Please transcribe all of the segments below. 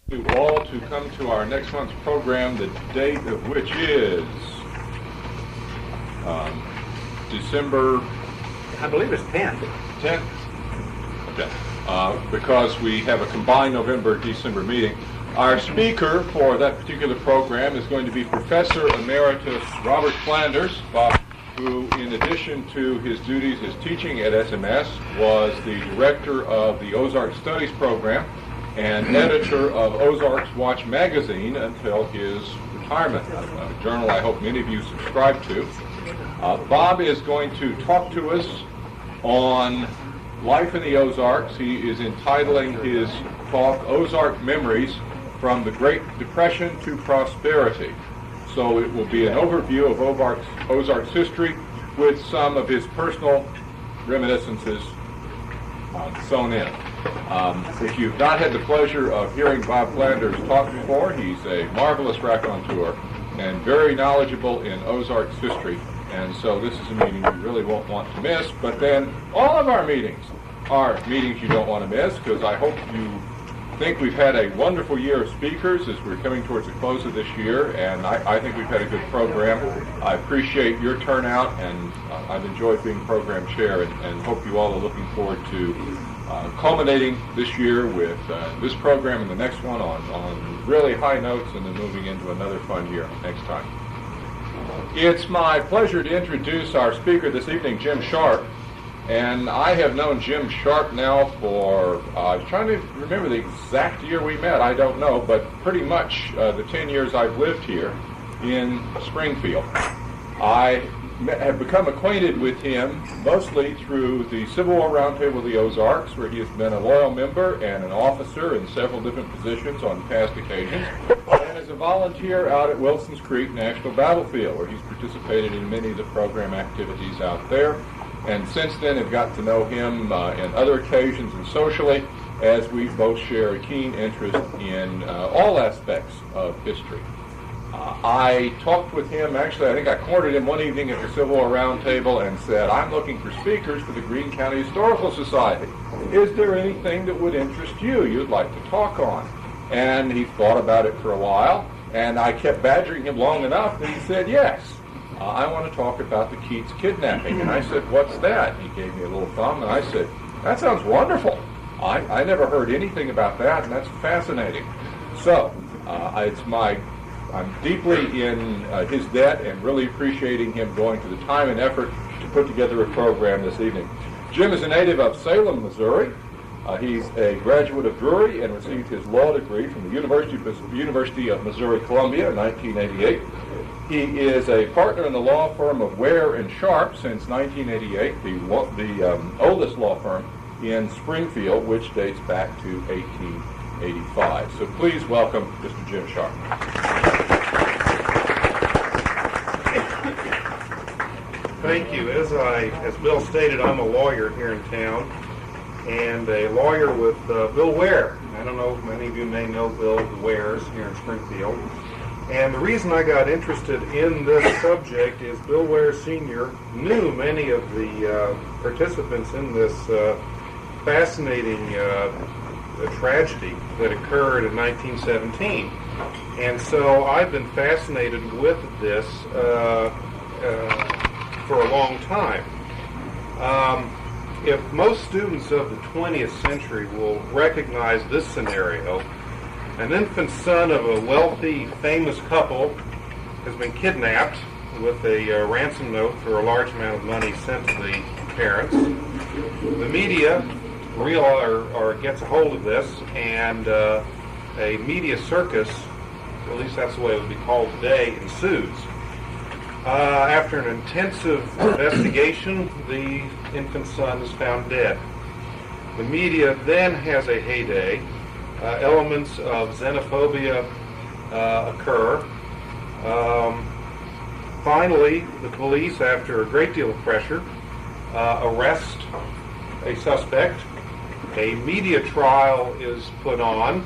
You all to come to our next month's program, the date of which is December, I believe it's 10th. 10th? Okay. Because we have a combined November-December meeting. Our speaker for that particular program is going to be Professor Emeritus Robert Flanders, who, in addition to his duties as teaching at SMS, was the director of the Ozarks Studies program and editor of Ozarks Watch magazine until his retirement, a journal I hope many of you subscribe to. Bob is going to talk to us on life in the Ozarks. He is entitling his talk Ozark Memories from the Great Depression to Prosperity. So it will be an overview of Ozarks history with some of his personal reminiscences sewn in. If you've not had the pleasure of hearing Bob Flanders talk before, he's a marvelous raconteur and very knowledgeable in Ozarks history. And so this is a meeting you really won't want to miss. But then all of our meetings are meetings you don't want to miss, because I hope you think we've had a wonderful year of speakers as we're coming towards the close of this year, and I think we've had a good program. I appreciate your turnout, and I've enjoyed being program chair, and hope you all are looking forward to culminating this year with this program and the next one on really high notes, and then moving into another fun year next time. It's my pleasure to introduce our speaker this evening, Jim Sharp. And I have known Jim Sharp now for, I was trying to remember the exact year we met, I don't know, but pretty much the 10 years I've lived here in Springfield. I have become acquainted with him mostly through the Civil War Roundtable of the Ozarks, where he has been a loyal member and an officer in several different positions on past occasions, and as a volunteer out at Wilson's Creek National Battlefield, where he's participated in many of the program activities out there. And since then have got to know him in other occasions and socially, as we both share a keen interest in all aspects of history. I talked with him, actually I think I cornered him one evening at the Civil War Roundtable and said, I'm looking for speakers for the Greene County Historical Society. Is there anything that would interest you'd like to talk on? And he thought about it for a while, and I kept badgering him long enough, and he said yes. I want to talk about the Keet Kidnapping. And I said, what's that? And he gave me a little thumb, and I said, that sounds wonderful. I never heard anything about that, and that's fascinating. So, I'm deeply in his debt and really appreciating him going to the time and effort to put together a program this evening. Jim is a native of Salem, Missouri. He's a graduate of Drury and received his law degree from the University of Missouri-Columbia in 1988. He is a partner in the law firm of Ware and Sharp since 1988, the oldest law firm in Springfield, which dates back to 1885. So please welcome Mr. Jim Sharp. Thank you. As Bill stated, I'm a lawyer here in town, and a lawyer with Bill Ware. I don't know if many of you may know Bill Wares here in Springfield. And the reason I got interested in this subject is Bill Ware Sr. knew many of the participants in this fascinating tragedy that occurred in 1917. And so I've been fascinated with this for a long time. If most students of the 20th century will recognize this scenario, an infant son of a wealthy, famous couple has been kidnapped with a ransom note for a large amount of money sent to the parents. The media gets a hold of this, and a media circus, at least that's the way it would be called today, ensues. After an intensive investigation, the infant son is found dead. The media then has a heyday. Elements of xenophobia occur. Finally, the police, after a great deal of pressure, arrest a suspect. A media trial is put on,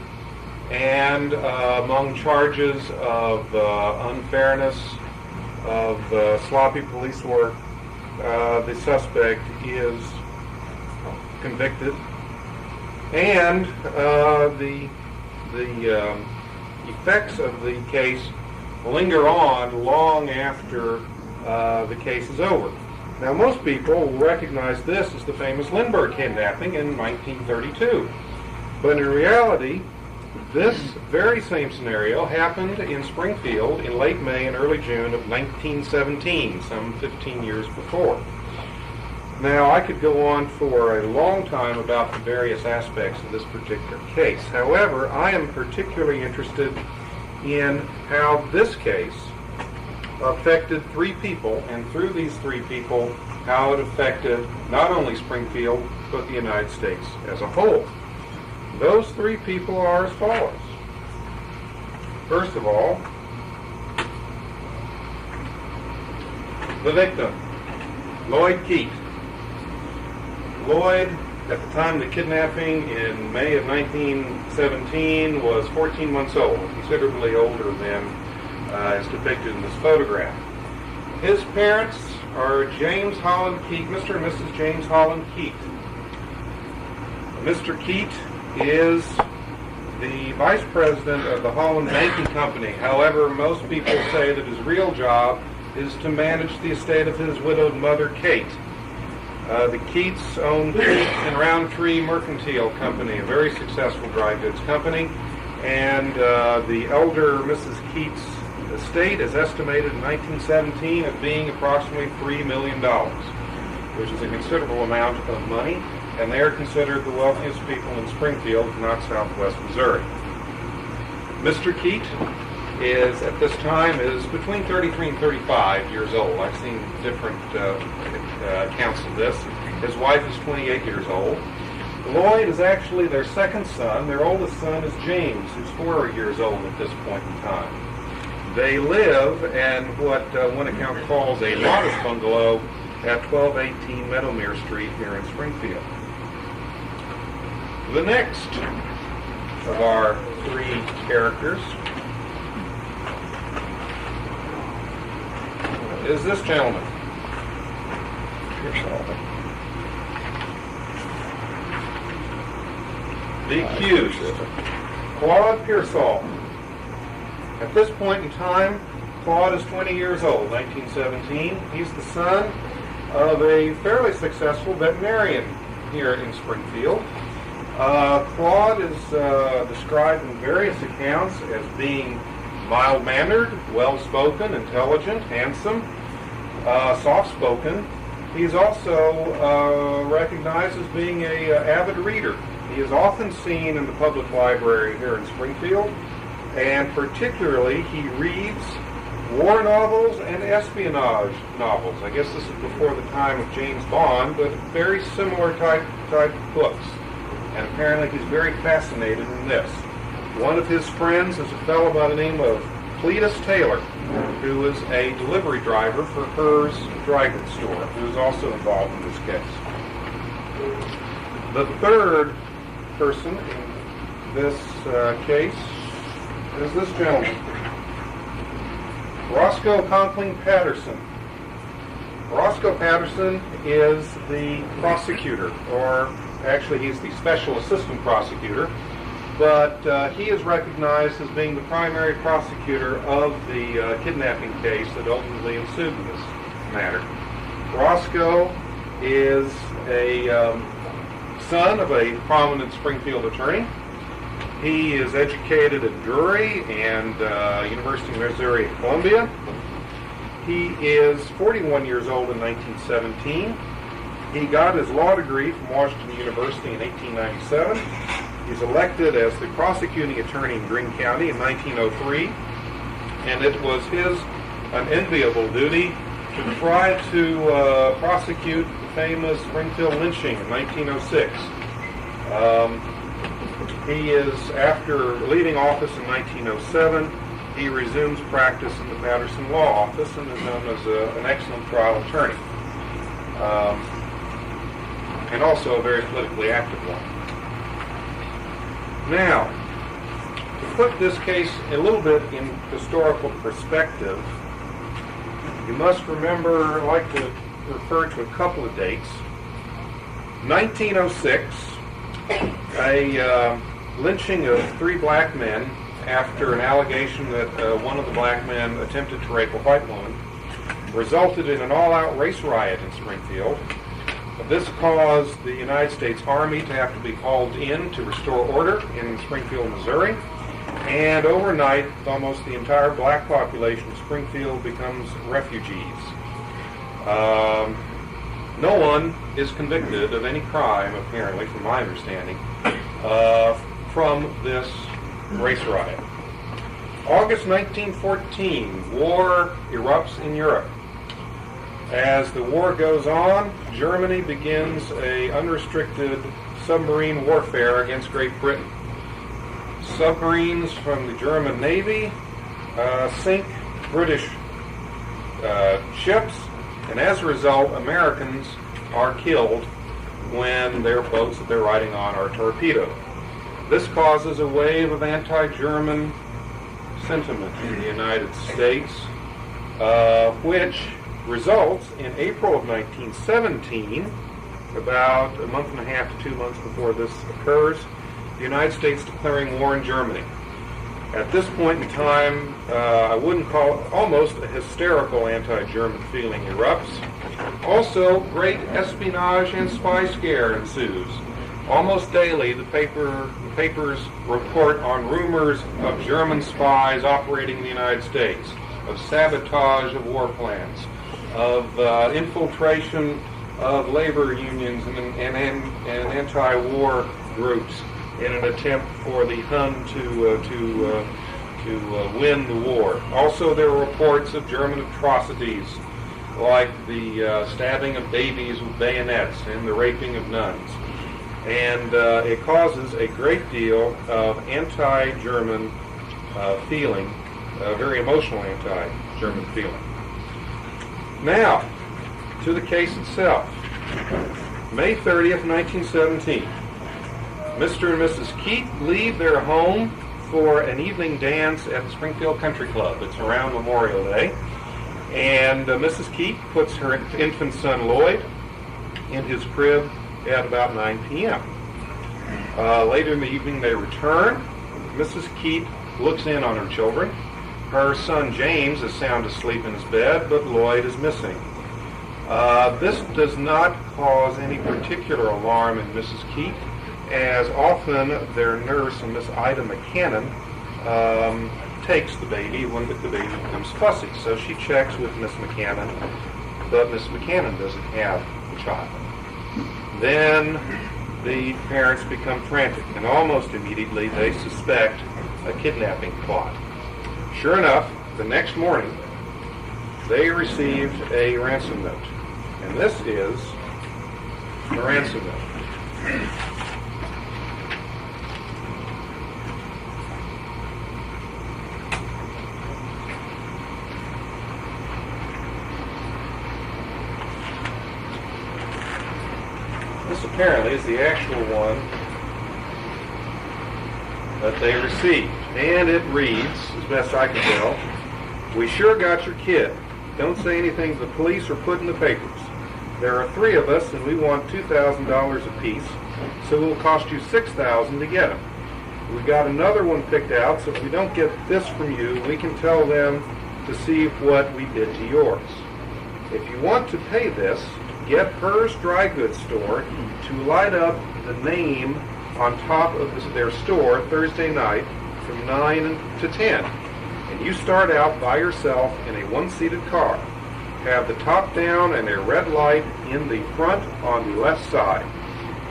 and among charges of unfairness, of sloppy police work, the suspect is convicted, and the the effects of the case linger on long after the case is over. Now, most people will recognize this as the famous Lindburg kidnapping in 1932. But in reality, this very same scenario happened in Springfield in late May and early June of 1917, some 15 years before. Now, I could go on for a long time about the various aspects of this particular case. However, I am particularly interested in how this case affected three people, and through these three people, how it affected not only Springfield, but the United States as a whole. Those three people are as follows. First of all, the victim, Lloyd Keet. Lloyd, at the time of the kidnapping in May of 1917, was 14 months old, considerably older than is depicted in this photograph. His parents are James Holland Keet, Mr. and Mrs. James Holland Keet. Mr. Keet is the vice president of the Holland Banking Company. However, most people say that his real job is to manage the estate of his widowed mother, Kate. The Keats own Keat and Roundtree Mercantile Company, a very successful dry goods company, and the elder Mrs. Keats' estate is estimated in 1917 at being approximately $3 million, which is a considerable amount of money, and they are considered the wealthiest people in Springfield, if not southwest Missouri. Mr. Keet is, at this time, is between 33 and 35 years old. I've seen different accounts of this. His wife is 28 years old. Lloyd is actually their second son. Their oldest son is James, who's 4 years old at this point in time. They live in what one account calls a modest bungalow at 1218 Meadowmere Street here in Springfield. The next of our three characters is this gentleman. The accused, Claude Pearsall. At this point in time, Claude is 20 years old, 1917. He's the son of a fairly successful veterinarian here in Springfield. Claude is described in various accounts as being mild-mannered, well-spoken, intelligent, handsome, soft-spoken. He's also recognized as being an avid reader. He is often seen in the public library here in Springfield, and particularly he reads war novels and espionage novels. I guess this is before the time of James Bond, but very similar type books. And apparently he's very fascinated in this. One of his friends is a fellow by the name of Cletus Taylor, who is a delivery driver for Her's dry goods store, who is also involved in this case. The third person in this case is this gentleman, Roscoe Conkling Patterson. Roscoe Patterson is the prosecutor, or actually he's the special assistant prosecutor, but he is recognized as being the primary prosecutor of the kidnapping case that ultimately ensued in this matter. Roscoe is a son of a prominent Springfield attorney. He is educated at Drury and University of Missouri at Columbia. He is 41 years old in 1917. He got his law degree from Washington University in 1897. He's elected as the prosecuting attorney in Greene County in 1903, and it was his unenviable duty to try to prosecute the famous Springfield lynching in 1906. He is, after leaving office in 1907, he resumes practice at the Patterson Law Office and is known as an excellent trial attorney, and also a very politically active one. Now, to put this case a little bit in historical perspective, you must remember, I like to refer to a couple of dates. 1906, a lynching of 3 black men after an allegation that one of the black men attempted to rape a white woman resulted in an all-out race riot in Springfield. This caused the United States Army to have to be called in to restore order in Springfield, Missouri. And overnight, almost the entire black population of Springfield becomes refugees. No one is convicted of any crime, apparently, from my understanding, from this race riot. August 1914, war erupts in Europe. As the war goes on, Germany begins a unrestricted submarine warfare against Great Britain. Submarines from the German Navy sink British ships, and as a result, Americans are killed when their boats that they're riding on are torpedoed. This causes a wave of anti-German sentiment in the United States, which results in April of 1917, about a month and a half to 2 months before this occurs, the United States declaring war in Germany. At this point in time, I wouldn't call it, almost a hysterical anti-German feeling erupts. Also, great espionage and spy scare ensues. Almost daily, the papers report on rumors of German spies operating in the United States, of sabotage of war plans, of infiltration of labor unions and anti-war groups in an attempt for the Hun to win the war. Also, there are reports of German atrocities like the stabbing of babies with bayonets and the raping of nuns. And it causes a great deal of anti-German feeling, very emotional anti-German feeling. Now, to the case itself. May 30th, 1917. Mr. and Mrs. Keet leave their home for an evening dance at the Springfield Country Club. It's around Memorial Day. And Mrs. Keet puts her infant son Lloyd in his crib at about 9 p.m. Later in the evening they return. Mrs. Keet looks in on her children. Her son James is sound asleep in his bed, but Lloyd is missing. This does not cause any particular alarm in Mrs. Keet, as often their nurse, Miss Ida McCann, takes the baby when the baby becomes fussy. So she checks with Miss McCann, but Miss McCann doesn't have the child. Then the parents become frantic, and almost immediately they suspect a kidnapping plot. Sure enough, the next morning, they received a ransom note. And this is the ransom note. This apparently is the actual one that they received. And it reads, as best I can tell, "We sure got your kid. Don't say anything to the police or put in the papers. There are 3 of us and we want $2,000 apiece, so it will cost you $6,000 to get him. We got another one picked out, so if we don't get this from you, we can tell them to see what we did to yours. If you want to pay this, get Her's Dry Goods Store to light up the name on top of their store Thursday night from 9 to 10. And you start out by yourself in a 1-seated car. Have the top down and a red light in the front on the left side.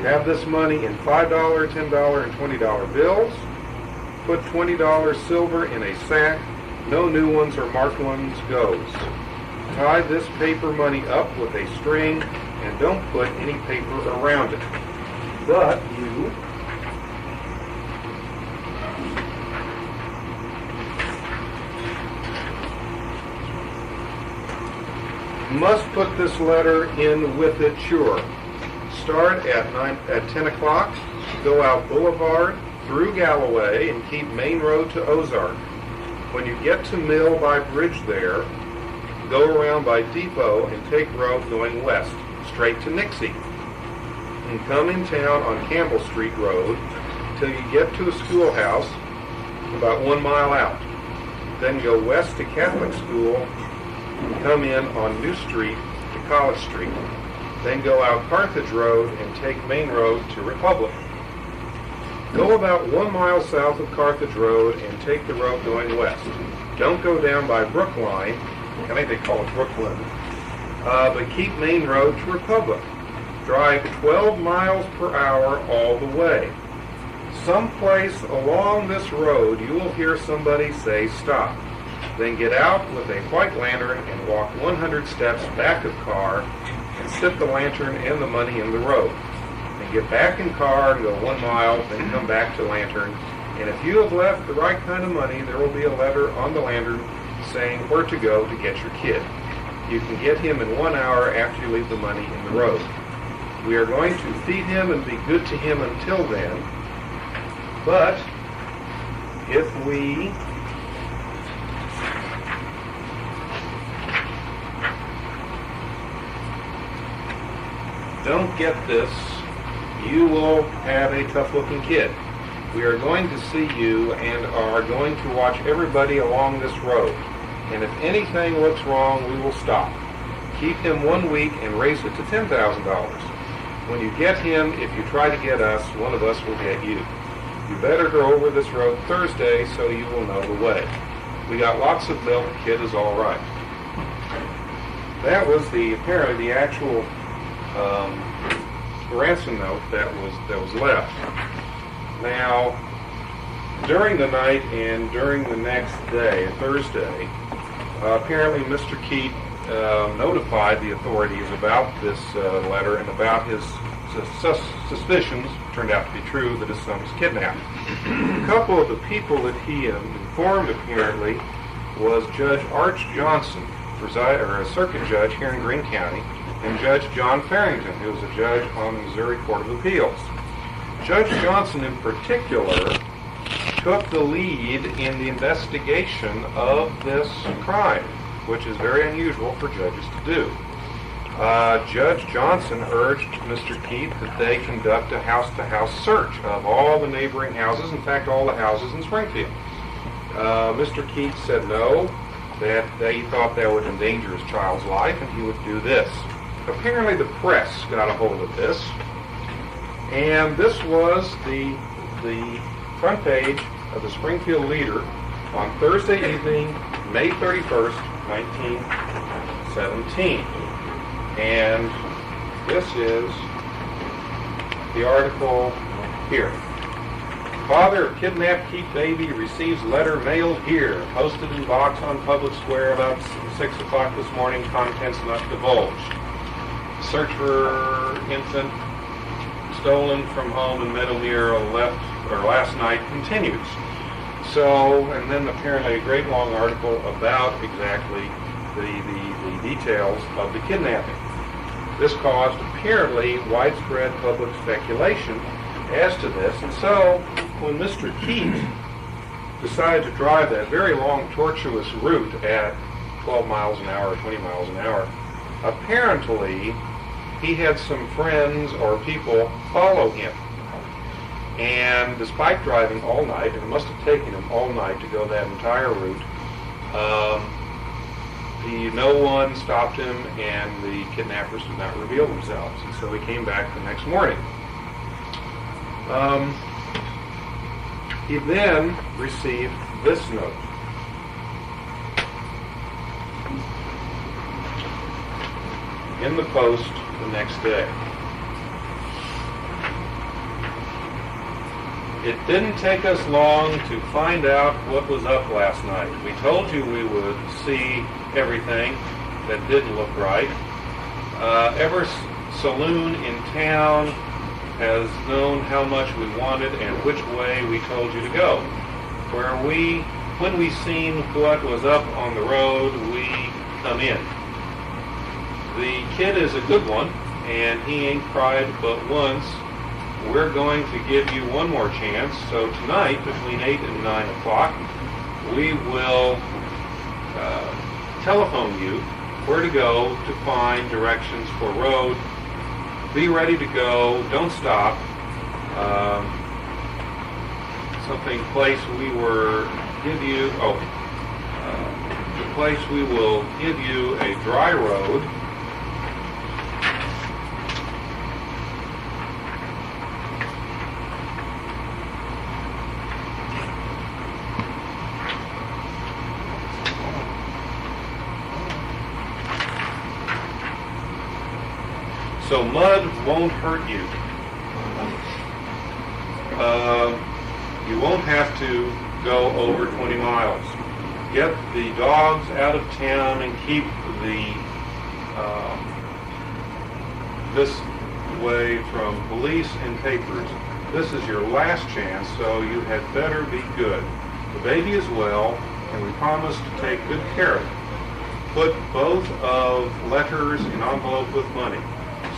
Have this money in $5, $10, and $20 bills. Put $20 silver in a sack. No new ones or marked ones goes. Tie this paper money up with a string and don't put any paper around it. But you must put this letter in with it sure. Start at 10 o'clock, go out Boulevard, through Galloway, and keep Main Road to Ozark. When you get to Mill by Bridge there, go around by Depot and take road going west, straight to Nixie. And come in town on Campbell Street Road, until you get to a schoolhouse about 1 mile out. Then go west to Catholic School and come in on New Street to College Street. Then go out Carthage Road and take Main Road to Republic. Go about 1 mile south of Carthage Road and take the road going west. Don't go down by Brookline, I think they call it Brooklyn, but keep Main Road to Republic. Drive 12 miles per hour all the way. Someplace along this road you will hear somebody say stop. Then get out with a white lantern and walk 100 steps back of car and sit the lantern and the money in the road. Then get back in car and go 1 mile, then come back to lantern. And if you have left the right kind of money, there will be a letter on the lantern saying where to go to get your kid. You can get him in 1 hour after you leave the money in the road. We are going to feed him and be good to him until then. But if we don't get this, you will have a tough-looking kid. We are going to see you and are going to watch everybody along this road. And if anything looks wrong, we will stop. Keep him 1 week and raise it to $10,000. When you get him, if you try to get us, one of us will get you. You better go over this road Thursday so you will know the way. We got lots of milk. Kid is all right. That was apparently the actual ransom note that was left. Now, during the night and during the next day, Thursday, apparently Mr. Keet notified the authorities about this letter and about his suspicions, turned out to be true, that his son was kidnapped. A couple of the people that he informed, apparently, was Judge Arch Johnson, a circuit judge here in Greene County, and Judge John Farrington, who was a judge on the Missouri Court of Appeals. Judge Johnson, in particular, took the lead in the investigation of this crime, which is very unusual for judges to do. Judge Johnson urged Mr. Keet that they conduct a house-to-house search of all the neighboring houses, in fact, all the houses in Springfield. Mr. Keet said no, that he thought that would endanger his child's life, and he would do this. Apparently the press got a hold of this, and this was the front page of the Springfield Leader on Thursday evening, May 31st, 1917. And this is the article here. Father of kidnapped Keet baby receives letter mailed here. Posted in box on public square about 6 o'clock this morning. Contents not divulged. Search for infant stolen from home in Meadowmere last night continues. So, and then apparently a great long article about exactly the details of the kidnapping. This caused apparently widespread public speculation as to this, and so when Mr. Keet decided to drive that very long, tortuous route at 12 miles an hour, 20 miles an hour, apparently he had some friends or people follow him. And despite driving all night, and it must have taken him all night to go that entire route, no one stopped him, and the kidnappers did not reveal themselves. And so he came back the next morning. He then received this note. In the post the next day. It didn't take us long to find out what was up last night. We told you we would see everything that didn't look right. Every saloon in town has known how much we wanted and which way we told you to go. When we seen what was up on the road, we come in. The kid is a good one, and he ain't cried but once. We're going to give you one more chance. So tonight, between 8 and 9 o'clock, we will telephone you where to go to find directions for road. Be ready to go. Don't stop. something place we were give you. The place we will give you a dry road. So mud won't hurt you. You won't have to go over 20 miles. Get the dogs out of town and keep this way from police and papers. This is your last chance, so you had better be good. The baby is well, and we promise to take good care of it. Put both of letters in envelope with money.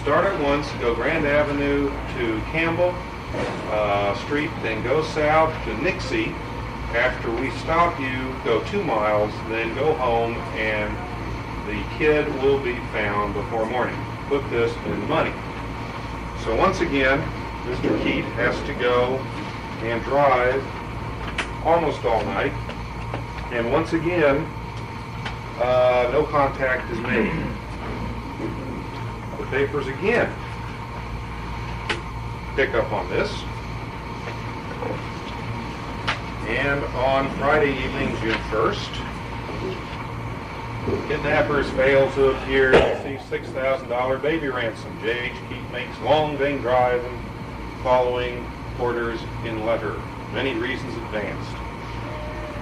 Start at once, go Grand Avenue to Campbell Street, then go south to Nixie. After we stop you, go 2 miles, then go home, and the kid will be found before morning. Put this in the money. So once again, Mr. Keet has to go and drive almost all night, and once again, no contact is made. The papers again pick up on this. And on Friday evening, June 1st, kidnappers fail to appear to receive $6,000 baby ransom. J.H. Keet makes long, vain drive and following orders in letter. Many reasons advanced.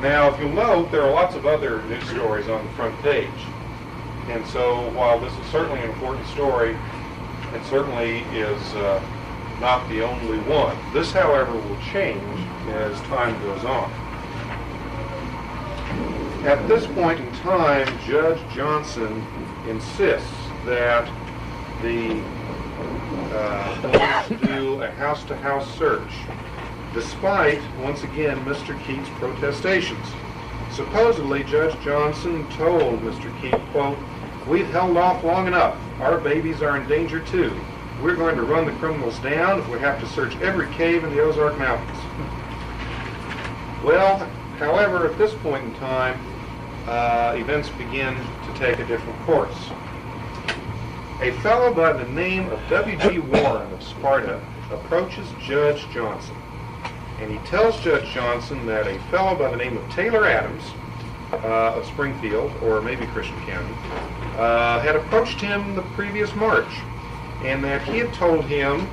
Now, if you'll note, there are lots of other news stories on the front page. And so, while this is certainly an important story, it certainly is not the only one. This, however, will change as time goes on. At this point in time, Judge Johnson insists that the police do a house-to-house search, despite, once again, Mr. Keet's protestations. Supposedly, Judge Johnson told Mr. Keet, quote, "We've held off long enough. Our babies are in danger too. We're going to run the criminals down if we have to search every cave in the Ozark Mountains." Well, however, at this point in time, events begin to take a different course. A fellow by the name of W.G. Warren of Sparta approaches Judge Johnson, and he tells Judge Johnson that a fellow by the name of Taylor Adams of Springfield, or maybe Christian County, had approached him the previous March, and that he had told him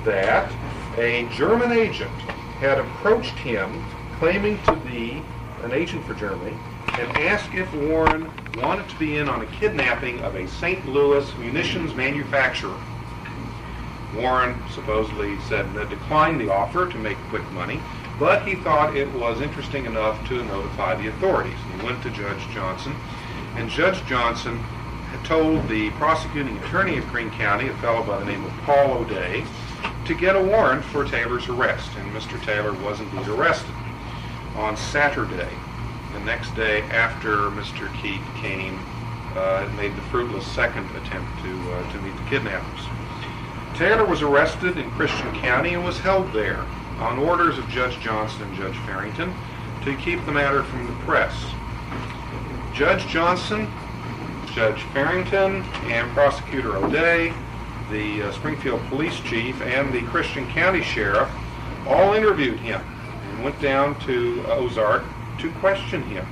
that a German agent had approached him claiming to be an agent for Germany and asked if Warren wanted to be in on a kidnapping of a St. Louis munitions manufacturer. Warren supposedly said that declined the offer to make quick money, but he thought it was interesting enough to notify the authorities. He went to Judge Johnson, and Judge Johnson had told the prosecuting attorney of Greene County, a fellow by the name of Paul O'Day, to get a warrant for Taylor's arrest, and Mr. Taylor was indeed arrested on Saturday, the next day after Mr. Keet came and made the fruitless second attempt to meet the kidnappers. Taylor was arrested in Christian County and was held there on orders of Judge Johnson and Judge Farrington to keep the matter from the press. Judge Johnson, Judge Farrington, and Prosecutor O'Day, the Springfield Police Chief, and the Christian County Sheriff all interviewed him and went down to Ozark to question him.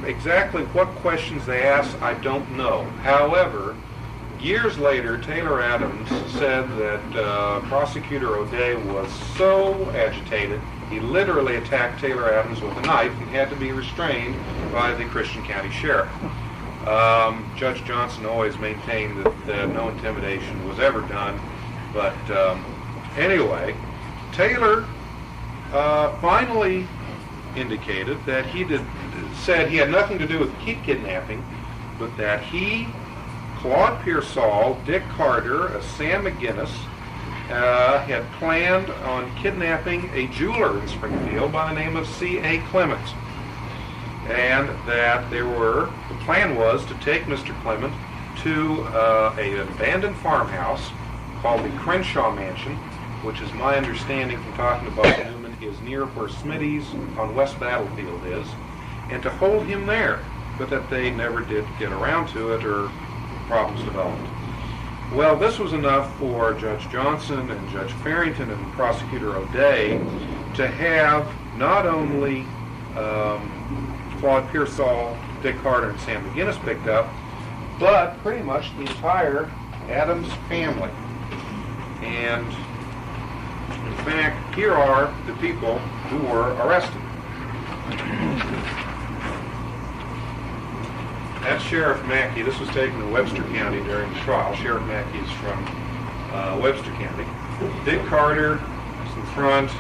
Exactly what questions they asked, I don't know. However, years later, Taylor Adams said that Prosecutor O'Day was so agitated, he literally attacked Taylor Adams with a knife and had to be restrained by the Christian County Sheriff. Judge Johnson always maintained that no intimidation was ever done, but anyway, Taylor finally indicated that said he had nothing to do with Keet kidnapping, but that he, Claude Pearsall, Dick Carter, Sam McGinnis, had planned on kidnapping a jeweler in Springfield by the name of C.A. Clement. And that the plan was to take Mr. Clement to an abandoned farmhouse called the Crenshaw Mansion, which is my understanding from talking to Bob Newman is near where Smitty's on West Battlefield is, and to hold him there, but that they never did get around to it or problems developed. Well, this was enough for Judge Johnson and Judge Farrington and Prosecutor O'Day to have not only Claude Pearsall, Dick Carter, and Sam McGinnis picked up, but pretty much the entire Adams family. And in fact, here are the people who were arrested. That's Sheriff Mackey. This was taken in Webster County during the trial. Sheriff Mackey is from Webster County. Dick Carter is in front.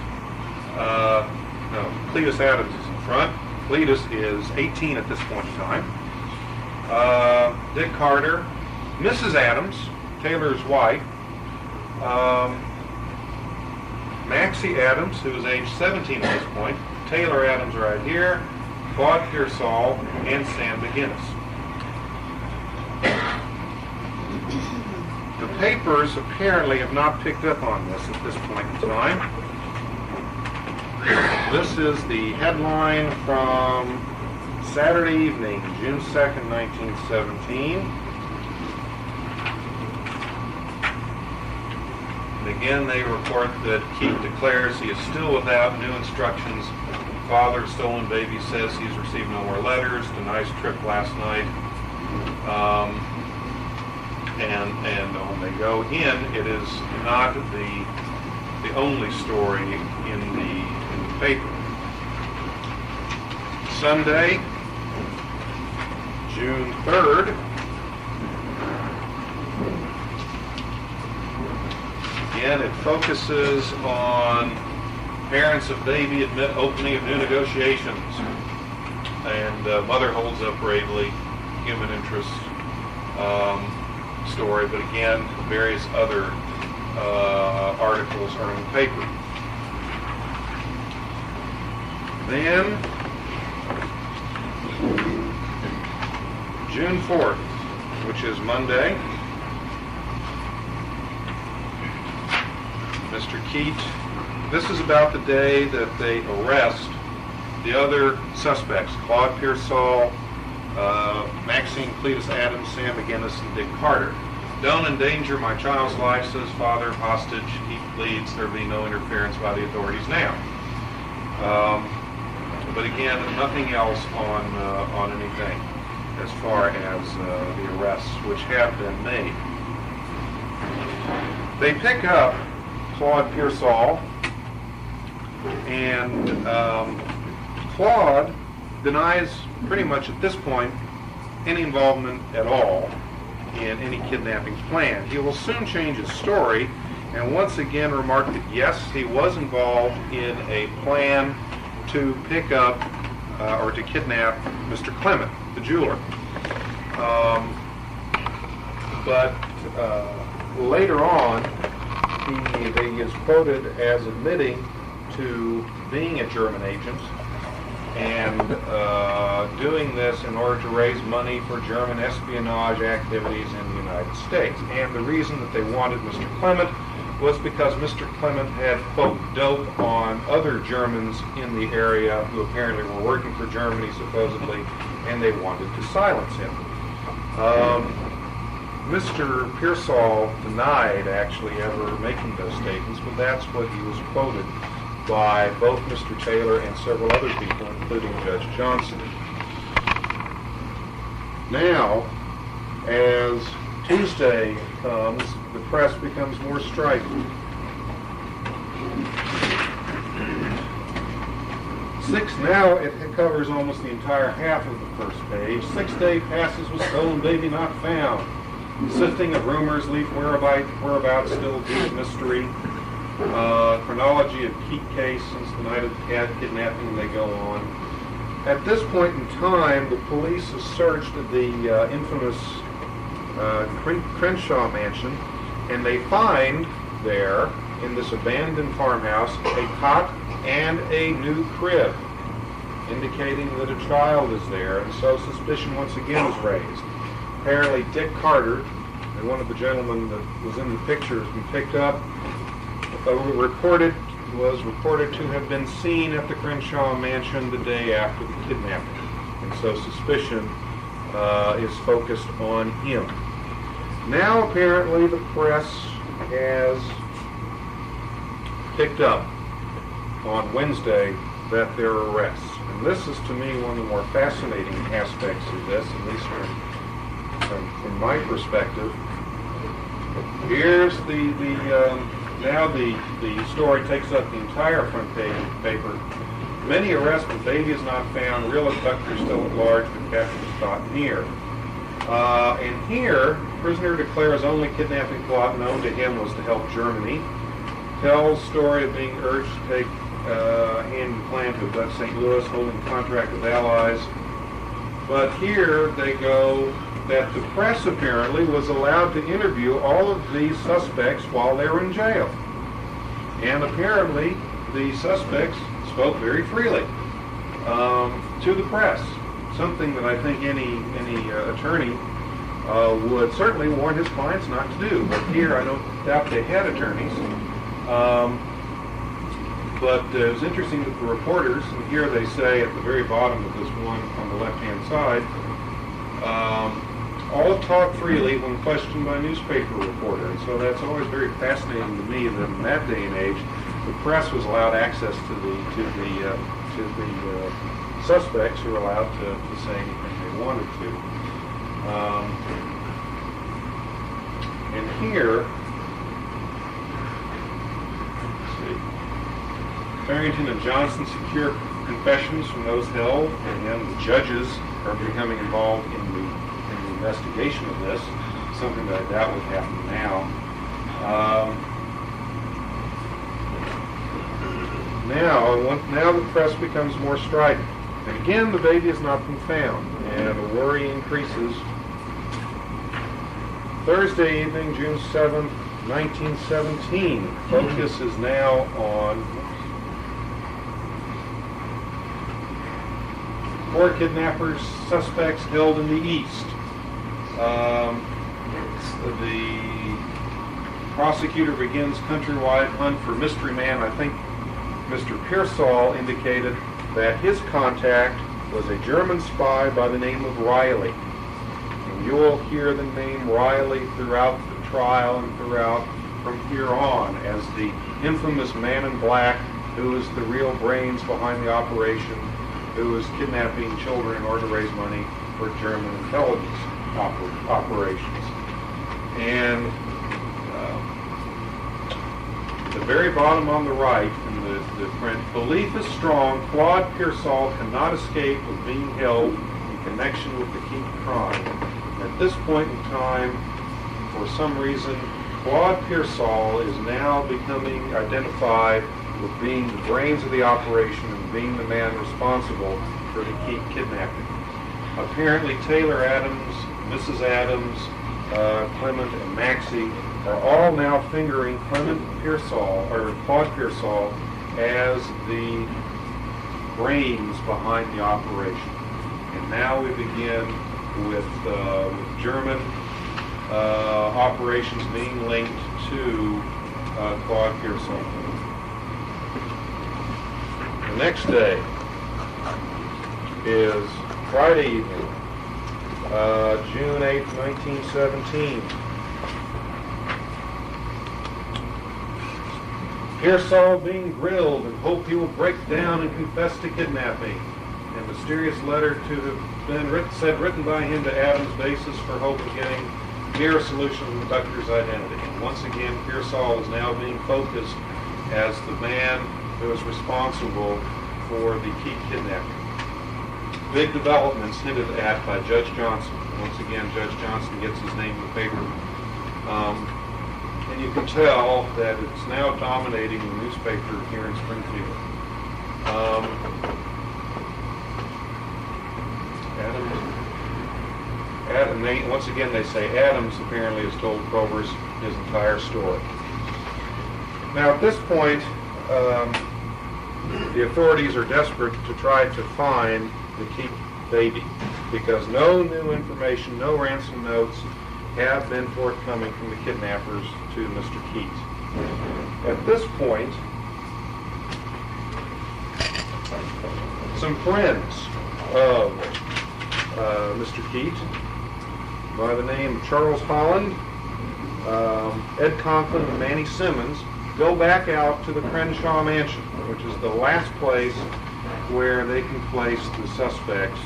Cletus Adams is in front. Cletus is 18 at this point in time. Dick Carter, Mrs. Adams, Taylor's wife, Maxie Adams, who is age 17 at this point, Taylor Adams right here, Claude Pearsall, and Sam McGinnis. The papers apparently have not picked up on this at this point in time. This is the headline from Saturday evening, June 2nd, 1917. And again, they report that Keet declares he is still without new instructions. Father of stolen baby says he's received no more letters, denies trip last night. And on they go. Again, it is not the only story in the paper. Sunday, June 3rd. Again, it focuses on parents of baby admit opening of new negotiations. And mother holds up bravely, human interest story, but again, various other articles are in the paper. Then, June 4th, which is Monday, Mr. Keet, this is about the day that they arrest the other suspects, Claude Pearsall, Maxine Cletus Adams, Sam McGinnis, and Dick Carter. Don't endanger my child's life, says father, hostage. He pleads there be no interference by the authorities now. But again, nothing else on anything as far as the arrests which have been made. They pick up Claude Pearsall, and Claude denies pretty much at this point any involvement at all in any kidnapping plan. He will soon change his story and once again remark that yes, he was involved in a plan to pick up or to kidnap Mr. Clement, the jeweler. But later on, he is quoted as admitting to being a German agent and doing this in order to raise money for German espionage activities in the United States. And the reason that they wanted Mr. Clement was because Mr. Clement had, quote, dope on other Germans in the area who apparently were working for Germany, supposedly, and they wanted to silence him. Mr. Pearsall denied actually ever making those statements, but that's what he was quoted by both Mr. Taylor and several other people, including Judge Johnson. Now, as Tuesday comes, the press becomes more striking. Now it covers almost the entire half of the first page. 6 day passes with stolen baby not found. Sifting of rumors, leaf whereabouts still deep mystery. Chronology of Keet case since the night of the kidnapping, and they go on. At this point in time, the police have searched the infamous Crenshaw mansion, and they find there, in this abandoned farmhouse, a cot and a new crib, indicating that a child is there, and so suspicion once again is raised. Apparently Dick Carter, and one of the gentlemen that was in the picture, has been picked up, reported was reported to have been seen at the Crenshaw mansion the day after the kidnapping. And so suspicion is focused on him. Now apparently the press has picked up on Wednesday that there are arrests. And this is to me one of the more fascinating aspects of this, at least from my perspective. Here's now the story takes up the entire front page of the paper. Many arrests, but baby is not found. Real abductors still at large, but captures thought near. And here, prisoner declares only kidnapping plot known to him was to help Germany. Tells story of being urged to take hand in plan to abduct St. Louis, holding contract with allies. But here they go that the press apparently was allowed to interview all of these suspects while they were in jail. And apparently the suspects spoke very freely to the press, something that I think any attorney would certainly warn his clients not to do. But here I don't doubt they had attorneys. But it was interesting that the reporters, and here they say at the very bottom of this one on the left-hand side, all talk freely when questioned by a newspaper reporter. And so that's always very fascinating to me that in that day and age, the press was allowed access to the suspects who were allowed to say anything they wanted to. And here, Farrington and Johnson secure confessions from those held, and the judges are becoming involved in the investigation of this, something that I doubt would happen now. Now the press becomes more strident. And again, the baby has not been found, and the worry increases. Thursday evening, June 7th, 1917, focus is now on 4 kidnappers, suspects held in the East. The prosecutor begins countrywide hunt for mystery man. I think Mr. Pearsall indicated that his contact was a German spy by the name of Riley. And you'll hear the name Riley throughout the trial and throughout from here on as the infamous man in black who is the real brains behind the operation, who was kidnapping children in order to raise money for German intelligence operations. And the very bottom on the right in the print, belief is strong, Claude Pearsall cannot escape of being held in connection with the Keet crime. At this point in time, for some reason, Claude Pearsall is now becoming identified with being the brains of the operation and being the man responsible for the Keet kidnapping. Apparently Taylor Adams, Mrs. Adams, Clement and Maxie are all now fingering Clement Pearsall, or Claude Pearsall, as the brains behind the operation. And now we begin with German operations being linked to Claude Pearsall. The next day is Friday evening, June 8th, 1917. Pearsall being grilled and hope he will break down and confess to kidnapping. A mysterious letter to have been written by him to Adams, basis for hope of getting near a solution of the abductor's identity. And once again, Pearsall is now being focused as the man who is responsible for the Keet kidnapping. Big developments hinted at by Judge Johnson. Once again, Judge Johnson gets his name in the paper. And you can tell that it's now dominating the newspaper here in Springfield. Once again, they say Adams apparently has told Covers his entire story. Now, at this point, the authorities are desperate to try to find the Keet baby because no new information, no ransom notes have been forthcoming from the kidnappers to Mr. Keet. At this point, some friends of Mr. Keet by the name of Charles Holland, Ed Conklin, and Manny Simmons go back out to the Crenshaw Mansion, which is the last place where they can place the suspects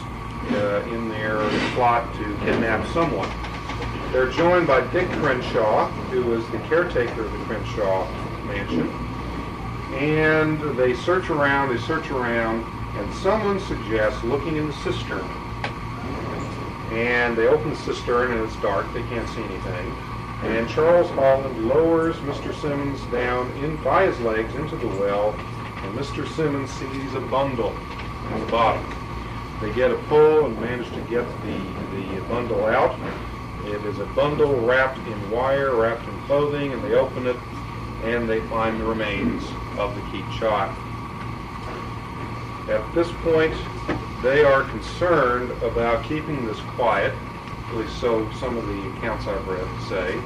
in their plot to kidnap someone. They're joined by Dick Crenshaw, who is the caretaker of the Crenshaw Mansion, and they search around, and someone suggests looking in the cistern. And they open the cistern, and it's dark, they can't see anything. And Charles Holland lowers Mr. Simmons down by his legs into the well, and Mr. Simmons sees a bundle on the bottom. They get a pull and manage to get the bundle out. It is a bundle wrapped in wire, wrapped in clothing, and they open it, and they find the remains of the Keet child. At this point, they are concerned about keeping this quiet, at least so some of the accounts I've read say,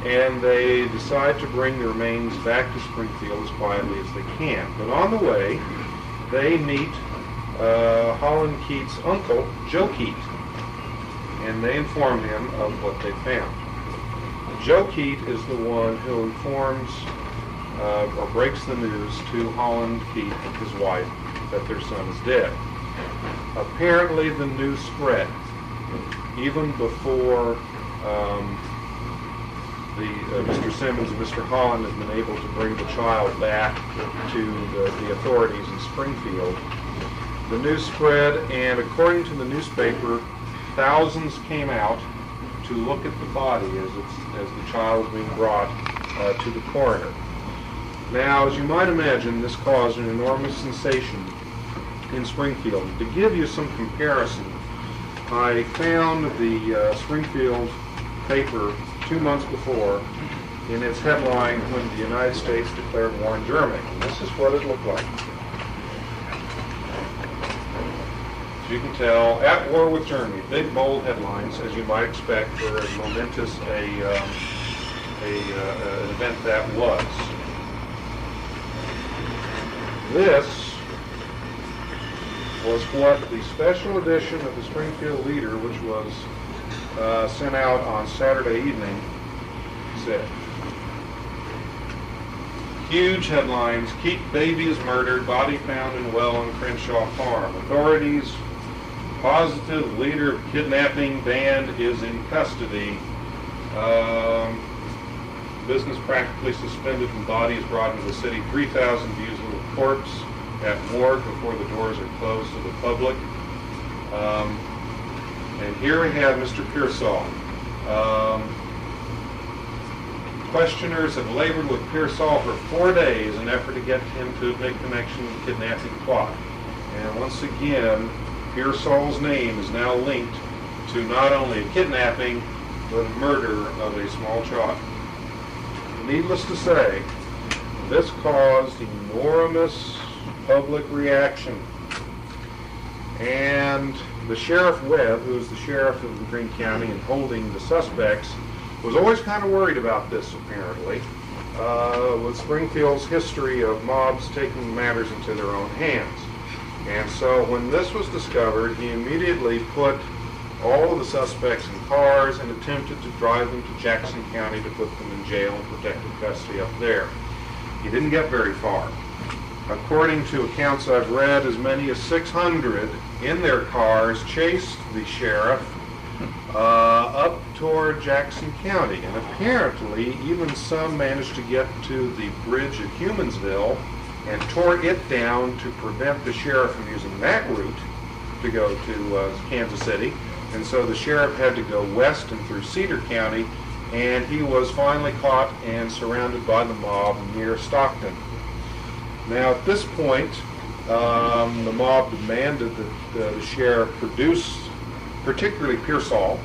and they decide to bring the remains back to Springfield as quietly as they can. But on the way, they meet Holland Keet's uncle, Joe Keet, and they inform him of what they found. Joe Keet is the one who informs or breaks the news to Holland Keet and his wife that their son is dead. Apparently the news spread even before Mr. Simmons and Mr. Holland had been able to bring the child back to the authorities in Springfield. The news spread, and according to the newspaper, thousands came out to look at the body as the child was being brought to the coroner. Now, as you might imagine, this caused an enormous sensation in Springfield. To give you some comparison, I found the Springfield paper 2 months before in its headline, "When the United States Declared War on Germany." And this is what it looked like. As you can tell, "At War with Germany," big bold headlines, as you might expect for as momentous an event that was. This was what the special edition of the Springfield Leader, which was sent out on Saturday evening, said. Huge headlines: "Keet baby is murdered, body found in well on Crenshaw Farm. Authorities positive leader of kidnapping band is in custody. Business practically suspended when body is brought into the city. 3,000 views of the corpse at morgue before the doors are closed to the public." And here we have Mr. Pearsall. Questioners have labored with Pearsall for 4 days in an effort to get him to make connection with the kidnapping plot. And once again, Pearsall's name is now linked to not only a kidnapping, but a murder of a small child. Needless to say, this caused enormous public reaction. And the Sheriff Webb, who is the sheriff of Greene County and holding the suspects, was always kind of worried about this, apparently, with Springfield's history of mobs taking matters into their own hands. And so when this was discovered, he immediately put all of the suspects in cars and attempted to drive them to Jackson County to put them in jail and protective custody up there. He didn't get very far. According to accounts I've read, as many as 600 in their cars chased the sheriff up toward Jackson County. And apparently, even some managed to get to the bridge at Humansville and tore it down to prevent the sheriff from using that route to go to Kansas City. And so the sheriff had to go west and through Cedar County, and he was finally caught and surrounded by the mob near Stockton. Now at this point, the mob demanded that the sheriff produce, particularly Pearsall,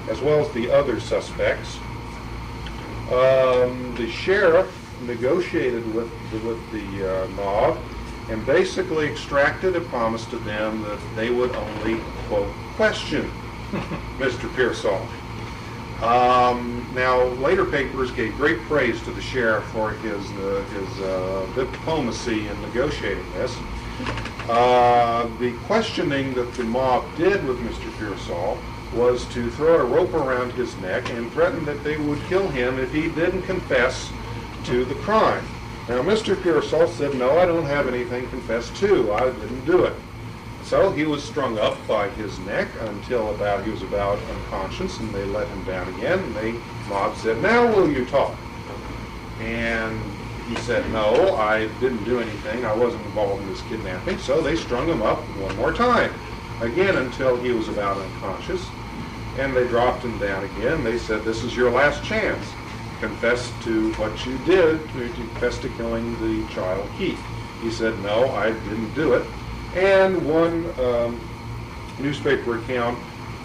as well as the other suspects. The sheriff negotiated with the mob and basically extracted a promise to them that they would only, quote, question Mr. Pearsall. Now, later papers gave great praise to the sheriff for his diplomacy in negotiating this. The questioning that the mob did with Mr. Pearsall was to throw a rope around his neck and threaten that they would kill him if he didn't confess to the crime. Now, Mr. Pearsall said, no, I don't have anything to confess to. I didn't do it. So he was strung up by his neck until he was about unconscious, and they let him down again, and the mob said, now will you talk? And he said, no, I didn't do anything. I wasn't involved in this kidnapping. So they strung him up one more time, again until he was about unconscious, and they dropped him down again. They said, this is your last chance. Confess to what you did, confess to killing the child Keet. He said, no, I didn't do it. And one newspaper account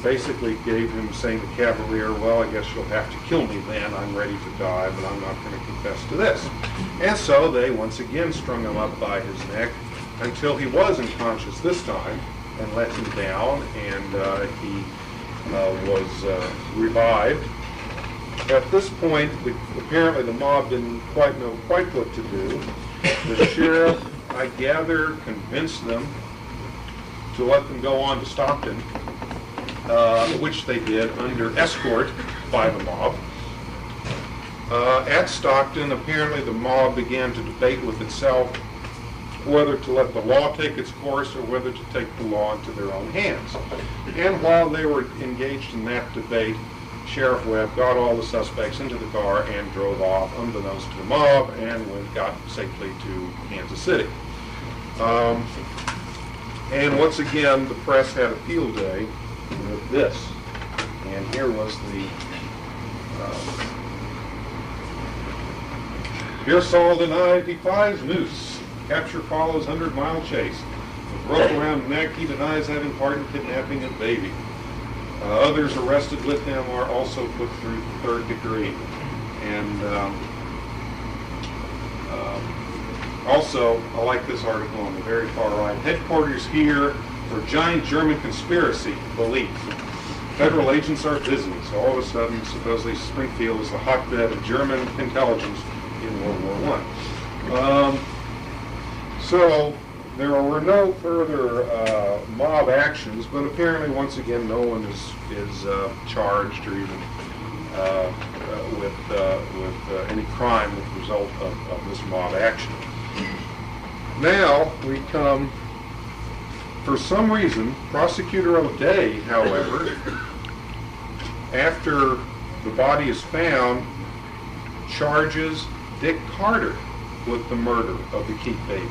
basically gave him, saying to Cavalier, well, I guess you'll have to kill me then. I'm ready to die, but I'm not going to confess to this. And so they once again strung him up by his neck until he was unconscious this time, and let him down, and he was revived. At this point, apparently the mob didn't quite know what to do. The sheriff, I gather, convinced them to let them go on to Stockton, which they did under escort by the mob. At Stockton, apparently the mob began to debate with itself whether to let the law take its course or whether to take the law into their own hands. And while they were engaged in that debate, Sheriff Webb got all the suspects into the car and drove off unbeknownst to the mob, and got safely to Kansas City. And once again, the press had a field day with this. And here was the Pearsall denied defies noose. Capture follows 100-mile chase. With rope around neck, he denies having part in kidnapping a baby. Others arrested with him are also put through third degree. And also, I like this article on the very far right. Headquarters here for giant German conspiracy belief. Federal agents are busy. So all of a sudden, supposedly Springfield is the hotbed of German intelligence in World War I. So there were no further mob actions, but apparently, once again, no one is charged or even with any crime as a result of this mob action. Now we come, for some reason, Prosecutor O'Day, however, after the body is found, charges Dick Carter with the murder of the Keet baby.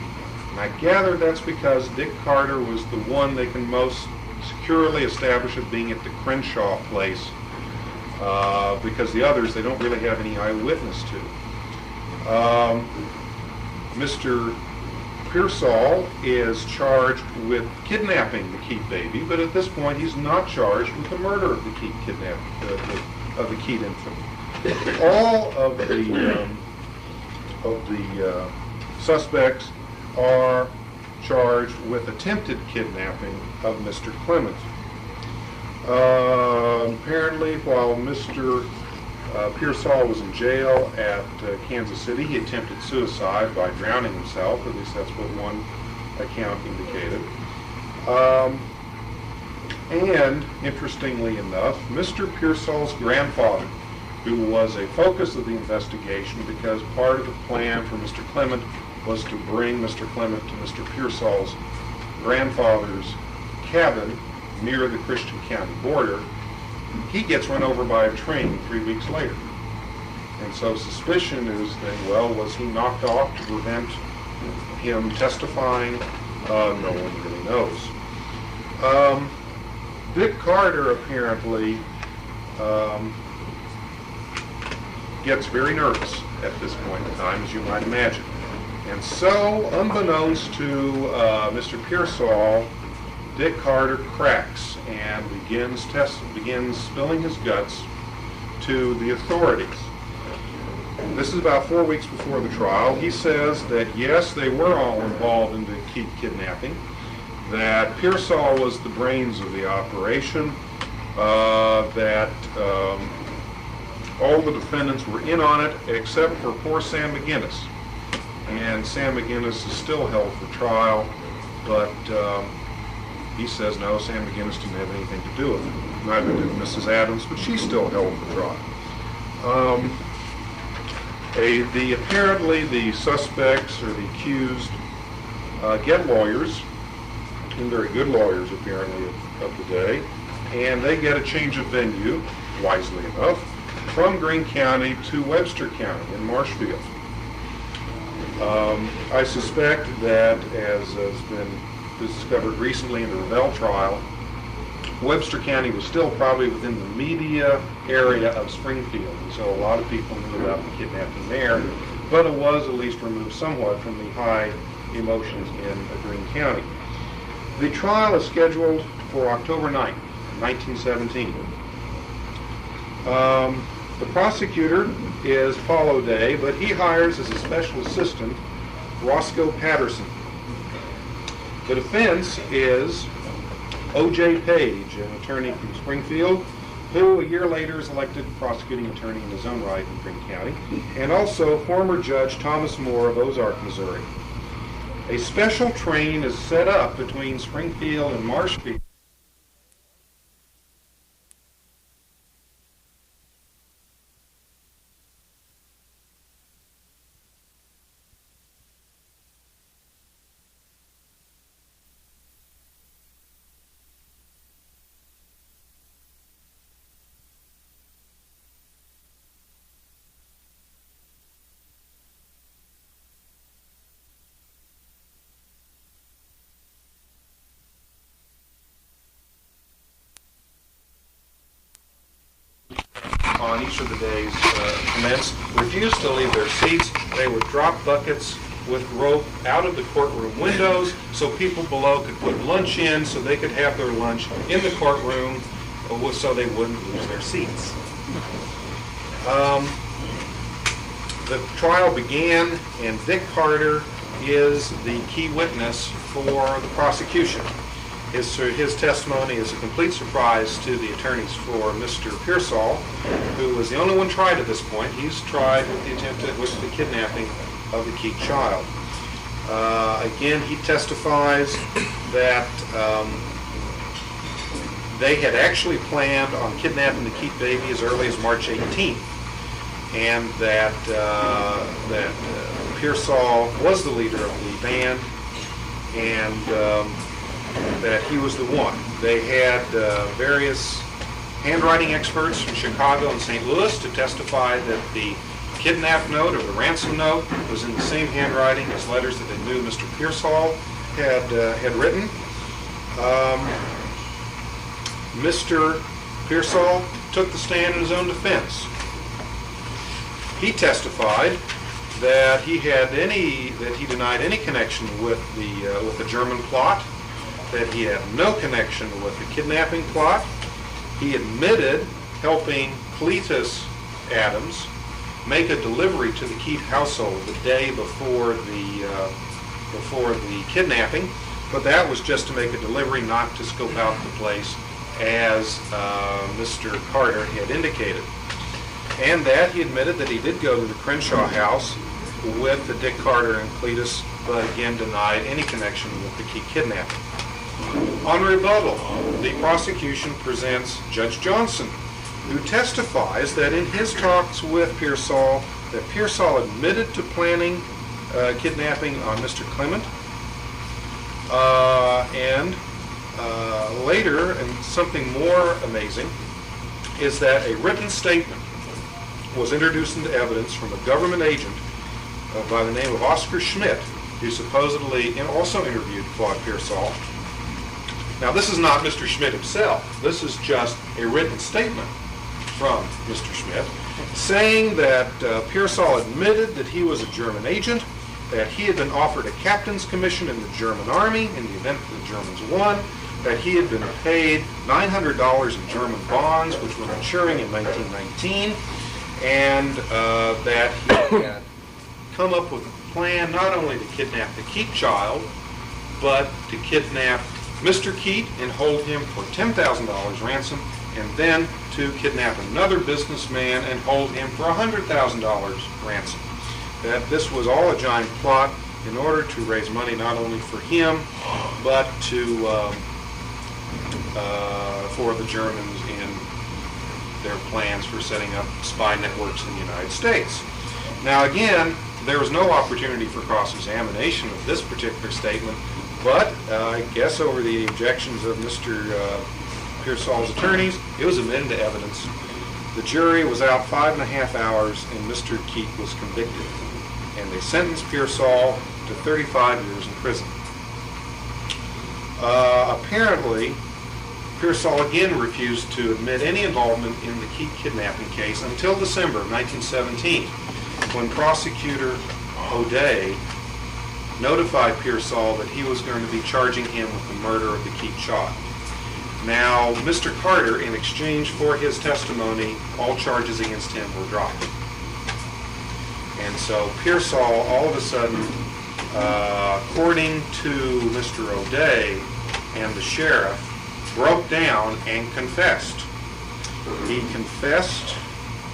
And I gather that's because Dick Carter was the one they can most securely establish as being at the Crenshaw place, because the others they don't really have any eyewitness to. Mr. Pearsall is charged with kidnapping the Keet baby, but at this point he's not charged with the murder of the Keet of the Keet infant. All of the suspects are charged with attempted kidnapping of Mr. Clement. Apparently, while Mr. Pearsall was in jail at Kansas City, he attempted suicide by drowning himself, at least that's what one account indicated. And, interestingly enough, Mr. Pearsall's grandfather, who was a focus of the investigation because part of the plan for Mr. Clement was to bring Mr. Clement to Mr. Pearsall's grandfather's cabin near the Christian County border, he gets run over by a train 3 weeks later. And so suspicion is that, well, was he knocked off to prevent him testifying? No one really knows. Dick Carter apparently gets very nervous at this point in time, as you might imagine. And so, unbeknownst to Mr. Pearsall, Dick Carter cracks and begins spilling his guts to the authorities. This is about 4 weeks before the trial. He says that yes, they were all involved in the Keet kidnapping, that Pearsall was the brains of the operation, that all the defendants were in on it except for poor Sam McGinnis. And Sam McGinnis is still held for trial but he says no, Sam McGinnis didn't have anything to do with it. Neither did Mrs. Adams, but she still held the trial. Apparently the suspects or the accused get lawyers, and very good lawyers apparently of the day, and they get a change of venue, wisely enough, from Greene County to Webster County in Marshfield. I suspect that, as has been discovered recently in the Revell trial, Webster County was still probably within the media area of Springfield, and so a lot of people knew about the kidnapping there, but it was at least removed somewhat from the high emotions in Greene County. The trial is scheduled for October 9th, 1917. The prosecutor is Paulo Day, but he hires as a special assistant Roscoe Patterson. The defense is O.J. Page, an attorney from Springfield, who a year later is elected prosecuting attorney in his own right in Greene County, and also former Judge Thomas Moore of Ozarks, Missouri. A special train is set up between Springfield and Marshfield. On each of the days commenced, refused to leave their seats. They would drop buckets with rope out of the courtroom windows so people below could put lunch in so they could have their lunch in the courtroom so they wouldn't lose their seats. The trial began, and Dick Carter is the key witness for the prosecution. His testimony is a complete surprise to the attorneys for Mr. Pearsall, who was the only one tried at this point. He's tried with the kidnapping of the Keet child. Again, he testifies that they had actually planned on kidnapping the Keet baby as early as March 18th, and that Pearsall was the leader of the band, and that he was the one. They had various handwriting experts from Chicago and St. Louis to testify that the kidnap note or the ransom note was in the same handwriting as letters that they knew Mr. Pearsall had written. Mr. Pearsall took the stand in his own defense. He testified that he denied any connection with the German plot, that he had no connection with the kidnapping plot. He admitted helping Cletus Adams make a delivery to the Keet household the day before the kidnapping, but that was just to make a delivery, not to scope out the place as Mr. Carter had indicated. And that he admitted that he did go to the Crenshaw house with the Dick Carter and Cletus, but again denied any connection with the Keet kidnapping. On rebuttal, the prosecution presents Judge Johnson, who testifies that in his talks with Pearsall, that Pearsall admitted to planning kidnapping on Mr. Clement, and later, and something more amazing, is that a written statement was introduced into evidence from a government agent by the name of Oscar Schmidt, who supposedly also interviewed Claude Pearsall. Now, this is not Mr. Schmidt himself. This is just a written statement from Mr. Schmidt saying that Pearsall admitted that he was a German agent, that he had been offered a captain's commission in the German army in the event that the Germans won, that he had been paid $900 in German bonds, which were maturing in 1919, and that he had come up with a plan not only to kidnap the Keet child, but to kidnap Mr. Keet and hold him for $10,000 ransom, and then to kidnap another businessman and hold him for $100,000 ransom. That this was all a giant plot, in order to raise money not only for him, but for the Germans in their plans for setting up spy networks in the United States. Now again, there was no opportunity for cross-examination of this particular statement, but I guess over the objections of Mr. Pearsall's attorneys, it was admitted to evidence. The jury was out 5.5 hours and Mr. Keet was convicted, and they sentenced Pearsall to 35 years in prison. Apparently, Pearsall again refused to admit any involvement in the Keet kidnapping case until December of 1917, when prosecutor O'Day notified Pearsall that he was going to be charging him with the murder of the Keet child. Now, Mr. Carter, in exchange for his testimony, all charges against him were dropped. And so Pearsall, all of a sudden, according to Mr. O'Day and the sheriff, broke down and confessed. He confessed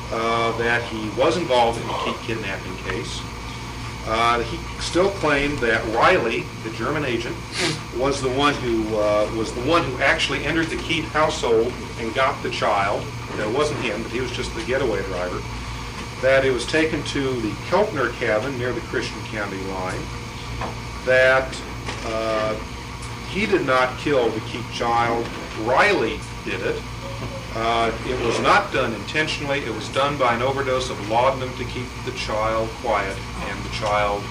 that he was involved in the Keet kidnapping case. He still claimed that Riley, the German agent, was the one who actually entered the Keet household and got the child. That wasn't him, but he was just the getaway driver. That it was taken to the Keltner cabin near the Christian County line. That he did not kill the Keet child. Riley did it. It was not done intentionally. It was done by an overdose of laudanum to keep the child quiet, and the child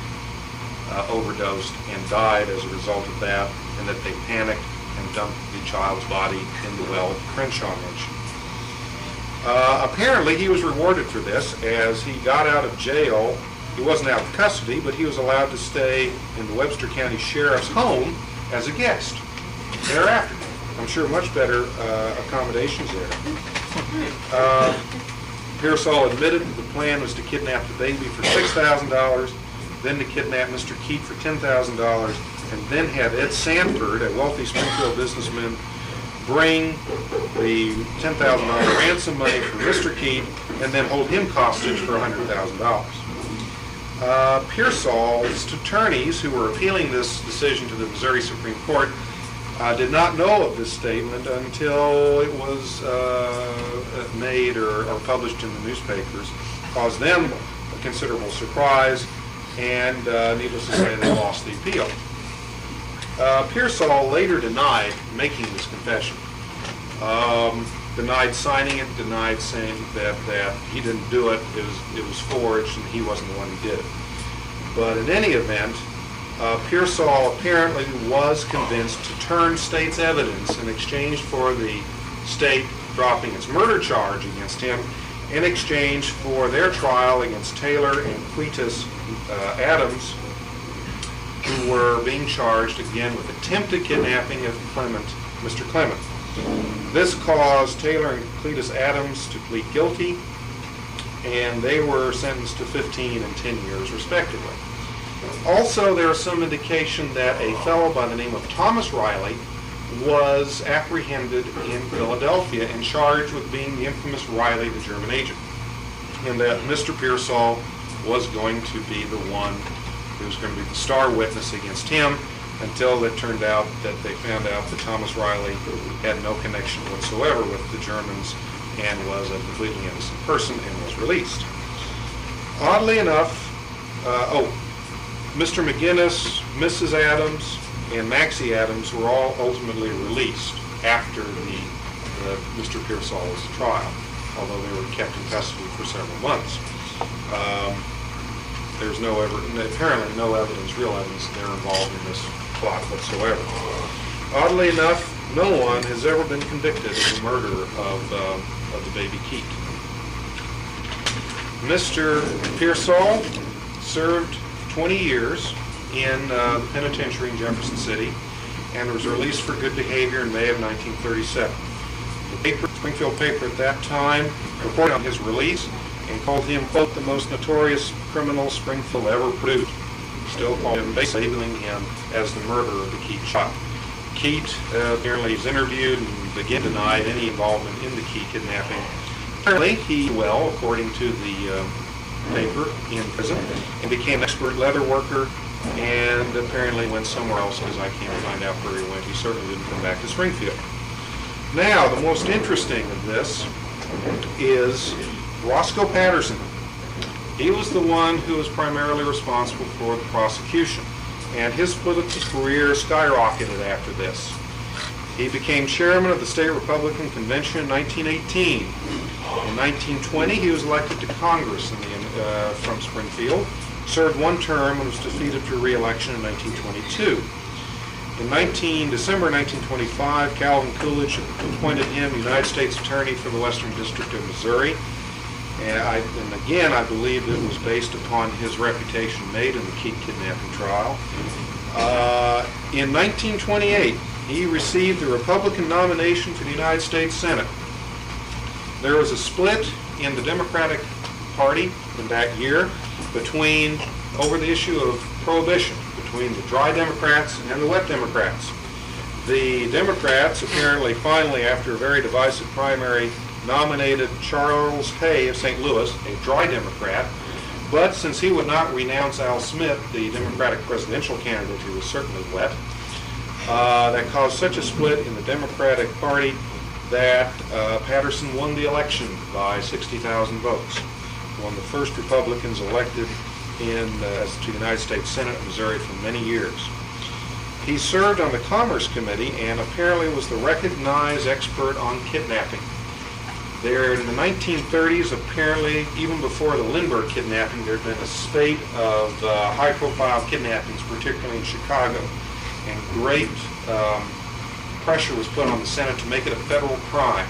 overdosed and died as a result of that, and that they panicked and dumped the child's body in the well Crenshaw mentioned. Apparently he was rewarded for this, as he got out of jail. He wasn't out of custody, but he was allowed to stay in the Webster County Sheriff's home as a guest thereafter. I'm sure much better accommodations there. Pearsall admitted that the plan was to kidnap the baby for $6,000, then to kidnap Mr. Keet for $10,000, and then have Ed Sanford, a wealthy Springfield businessman, bring the $10,000 ransom money for Mr. Keet and then hold him hostage for $100,000. Pearsall's attorneys, who were appealing this decision to the Missouri Supreme Court, did not know of this statement until it was made or published in the newspapers. Caused them a considerable surprise, and needless to say, they lost the appeal. Pearsall later denied making this confession. Denied signing it, denied saying that he didn't do it, it was forged, and he wasn't the one who did it. But in any event, Pearsall apparently was convinced to turn state's evidence in exchange for the state dropping its murder charge against him, in exchange for their trial against Taylor and Cletus Adams, who were being charged again with attempted kidnapping of Mr. Clement. This caused Taylor and Cletus Adams to plead guilty, and they were sentenced to 15 and 10 years respectively. Also, there is some indication that a fellow by the name of Thomas Riley was apprehended in Philadelphia and charged with being the infamous Riley, the German agent, and that Mr. Pearsall was going to be the one who was going to be the star witness against him, until it turned out that they found out that Thomas Riley had no connection whatsoever with the Germans and was a completely innocent person and was released. Oddly enough, Mr. McGinnis, Mrs. Adams, and Maxie Adams were all ultimately released after Mr. Pearsall's trial, although they were kept in custody for several months. There's apparently no evidence, real evidence, that they're involved in this plot whatsoever. Oddly enough, no one has ever been convicted of the murder of the baby Keet. Mr. Pearsall served 20 years in the penitentiary in Jefferson City and was released for good behavior in May of 1937. The Springfield paper at that time reported on his release and called him, quote, the most notorious criminal Springfield ever produced. Still called him, basically labeling him as the murderer of the Keet child. Keet apparently was interviewed and again denied any involvement in the Keet kidnapping. Apparently he, according to the paper, in prison and became an expert leather worker and apparently went somewhere else because I can't find out where he went. He certainly didn't come back to Springfield. Now, the most interesting of this is Roscoe Patterson. He was the one who was primarily responsible for the prosecution, and his political career skyrocketed after this. He became chairman of the State Republican Convention in 1918. In 1920, he was elected to Congress from Springfield, served one term, and was defeated for re-election in 1922. In December 1925, Calvin Coolidge appointed him United States Attorney for the Western District of Missouri. And again, I believe it was based upon his reputation made in the Keet Kidnapping trial. In 1928, he received the Republican nomination for the United States Senate. There was a split in the Democratic Party in that year over the issue of prohibition between the dry Democrats and the wet Democrats. The Democrats apparently finally, after a very divisive primary, nominated Charles Hay of St. Louis, a dry Democrat, but since he would not renounce Al Smith, the Democratic presidential candidate who was certainly wet, that caused such a split in the Democratic Party that Patterson won the election by 60,000 votes. One of the first Republicans elected as to the United States Senate of Missouri for many years. He served on the Commerce Committee and apparently was the recognized expert on kidnapping. There in the 1930s, apparently, even before the Lindburg kidnapping, there had been a spate of high-profile kidnappings, particularly in Chicago, and great pressure was put on the Senate to make it a federal crime.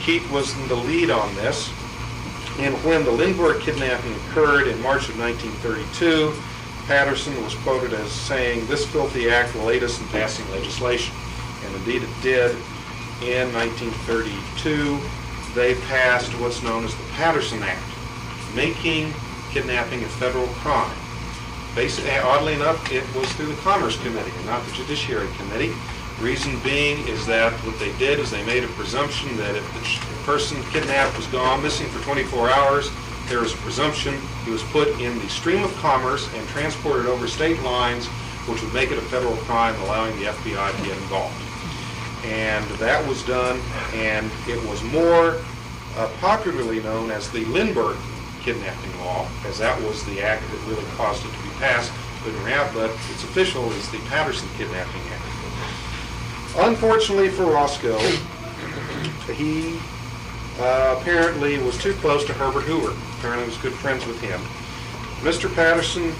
Keet was in the lead on this, and when the Lindburg kidnapping occurred in March of 1932, Patterson was quoted as saying, "This filthy act will aid us in passing legislation." And indeed it did. In 1932, they passed what's known as the Patterson Act, making kidnapping a federal crime. Basically, oddly enough, it was through the Commerce Committee and not the Judiciary Committee. Reason being is that what they did is they made a presumption that if the person kidnapped was gone missing for 24 hours, there was a presumption he was put in the stream of commerce and transported over state lines, which would make it a federal crime, allowing the FBI to get involved. And that was done, and it was more popularly known as the Lindburg Kidnapping Law, as that was the act that really caused it to be passed. But its official is the Patterson Kidnapping Act. Unfortunately for Roscoe, he apparently was too close to Herbert Hoover. Apparently was good friends with him. Mr. Patterson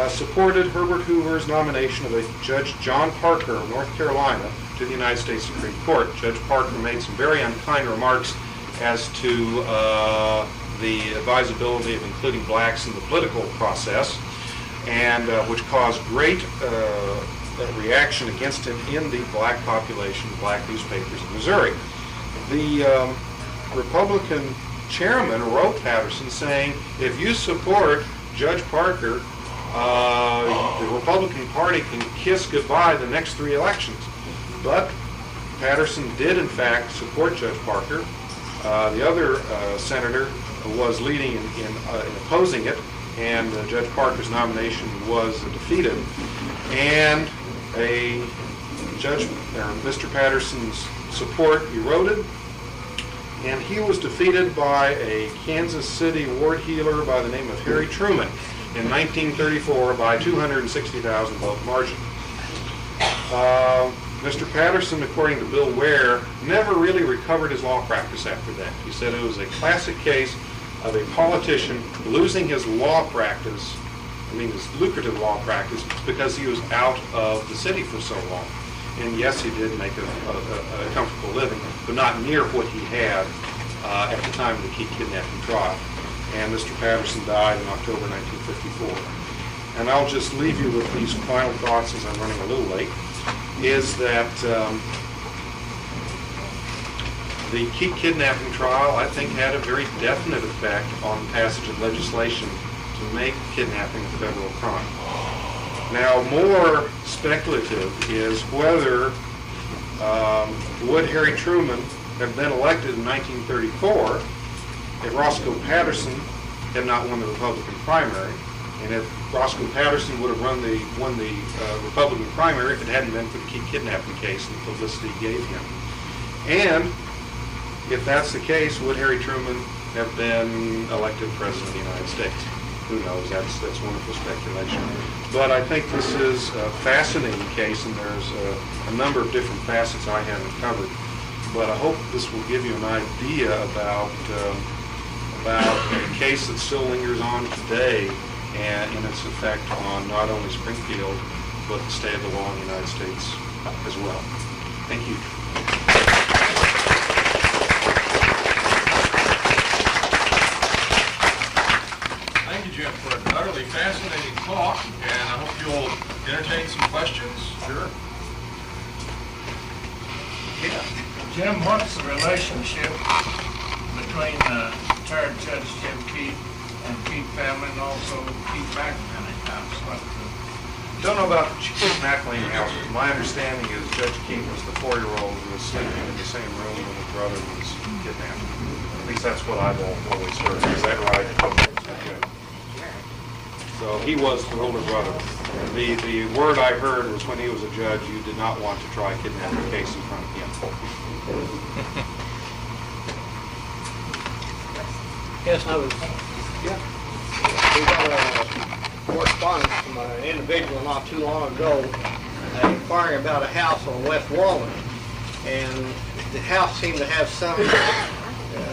supported Herbert Hoover's nomination of a Judge John Parker of North Carolina to the United States Supreme Court. Judge Parker made some very unkind remarks as to the advisability of including blacks in the political process, and which caused great reaction against him in the black population, black newspapers in Missouri. The Republican chairman wrote Patterson saying, "If you support Judge Parker, the Republican Party can kiss goodbye the next 3 elections." But Patterson did, in fact, support Judge Parker. The other senator was leading in opposing it, and Judge Parker's nomination was defeated. And Mr. Patterson's support eroded, and he was defeated by a Kansas City ward heeler by the name of Harry Truman in 1934 by 260,000 vote margin. Mr. Patterson, according to Bill Ware, never really recovered his law practice after that. He said it was a classic case of a politician losing his law practice, his lucrative law practice, because he was out of the city for so long. And yes, he did make a comfortable living, but not near what he had at the time of the Keet Kidnapping trial. And Mr. Patterson died in October 1954. And I'll just leave you with these final thoughts as I'm running a little late, is that the Keet Kidnapping trial, I think, had a very definite effect on the passage of legislation to make kidnapping a federal crime. Now, more speculative is whether would Harry Truman have been elected in 1934 if Roscoe Patterson had not won the Republican primary, And if Roscoe Patterson would have won the Republican primary if it hadn't been for the Keet Kidnapping Case and the publicity he gave him. And if that's the case, would Harry Truman have been elected President of the United States? Who knows? That's wonderful speculation. But I think this is a fascinating case, and there's a number of different facets I haven't covered. But I hope this will give you an idea about a case that still lingers on today and its effect on not only Springfield, but the state of the law in the United States as well. Thank you. Thank you, Jim, for an utterly fascinating talk, and I hope you'll entertain some questions. Sure. Yeah. Jim, what's the relationship between retired Judge Jim Keet and Keet family and also Keet McCann house? Don't know about the Keet McCann house, but my understanding is Judge Keet was the 4-year-old who was sleeping in the same room when his brother was kidnapped. At least that's what I've always heard. Is that right? Okay. So he was the older brother. The word I heard was when he was a judge, you did not want to try a kidnapping case in front of him. Yes, I was. Yeah. We got a correspondence from an individual not too long ago inquiring about a house on West Walnut, and the house seemed to have some.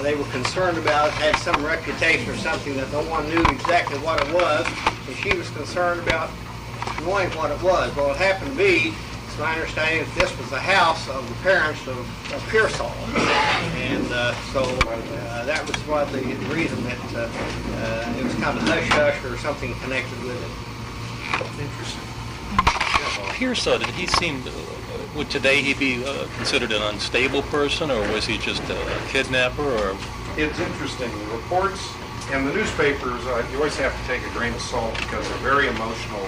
They were concerned about it, had some reputation or something that no one knew exactly what it was, and she was concerned about knowing what it was. Well, it happened to be, it's my understanding that this was the house of the parents of Pearsall, and so that was what the reason that it was kind of hush-hush or something connected with it. Interesting. Pearsall, did he seem, would today he be considered an unstable person, or was he just a kidnapper? Or It's interesting. The reports and the newspapers, you always have to take a grain of salt because they're very emotional.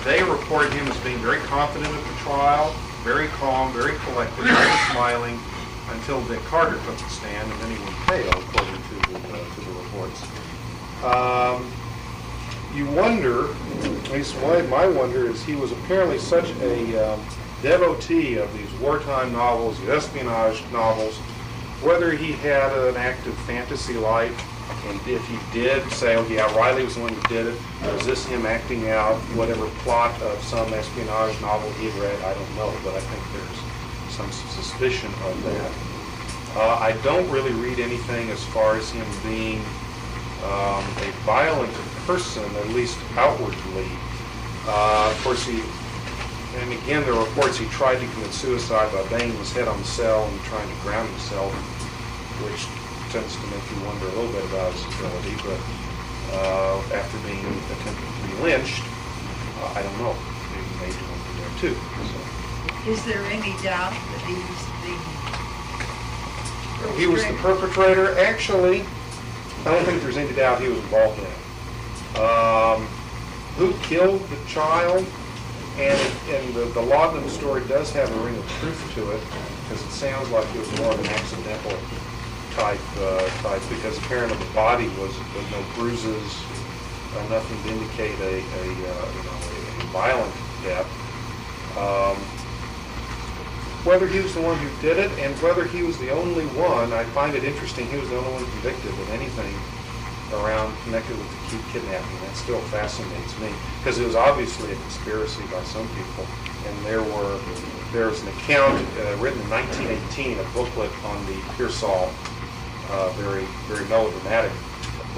They report him as being very confident at the trial, very calm, very collected, very smiling, until Dick Carter took the stand, and then he went pale, according to the reports. You wonder, at least my wonder is he was apparently such a devotee of these wartime novels, these espionage novels, whether he had an active fantasy life, and if he did say, oh yeah, Riley was the one who did it, or is this him acting out whatever plot of some espionage novel he had read, I don't know, but I think there's some suspicion of that. I don't really read anything as far as him being a violent person, at least outwardly. Of course, and again, there are reports he tried to commit suicide by banging his head on the cell and trying to drown himself, which tends to make you wonder a little bit about his ability. But after being attempted to be lynched, I don't know. Maybe he may do one there too. So. Is there any doubt that he was the He was the perpetrator. Actually, I don't think there's any doubt he was involved in it. Who killed the child? And the Laudanum story does have a ring of truth to it, because it sounds like it was more of an accidental type, because apparently the body was no bruises, nothing to indicate a violent death. Whether he was the one who did it and whether he was the only one, I find it interesting he was the only one convicted of anything around connected with the Keet kidnapping. That still fascinates me, because it was obviously a conspiracy by some people, and there's an account written in 1918, a booklet on the Pearsall, very very melodramatic,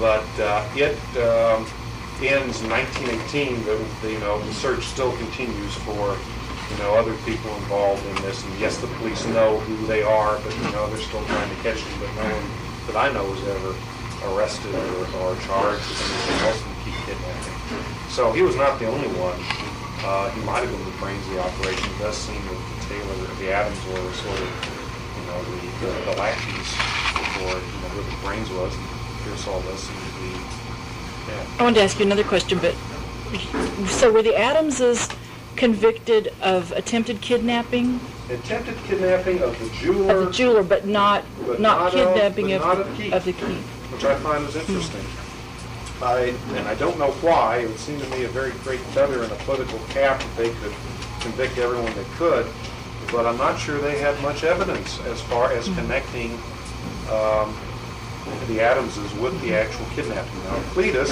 but it ends in 1918. The search still continues for other people involved in this, and yes, the police know who they are, but they're still trying to catch them, but no one that I know was ever arrested or charged with anything else in the Keet kidnapping. So he was not the only one. He might have been the brains of the operation. It does seem that the Adams were sort of the lackeys for who the brains was. And Pearsall does seem to be. Yeah. I wanted to ask you another question, but so were the Adamses convicted of attempted kidnapping? Attempted kidnapping of the jeweler. Of the jeweler, but not kidnapping of the Keet. Which I find is interesting. and I don't know why, it would seem to me a very great feather in a political cap that they could convict everyone they could, but I'm not sure they had much evidence as far as connecting the Adamses with the actual kidnapping. Now, Cletus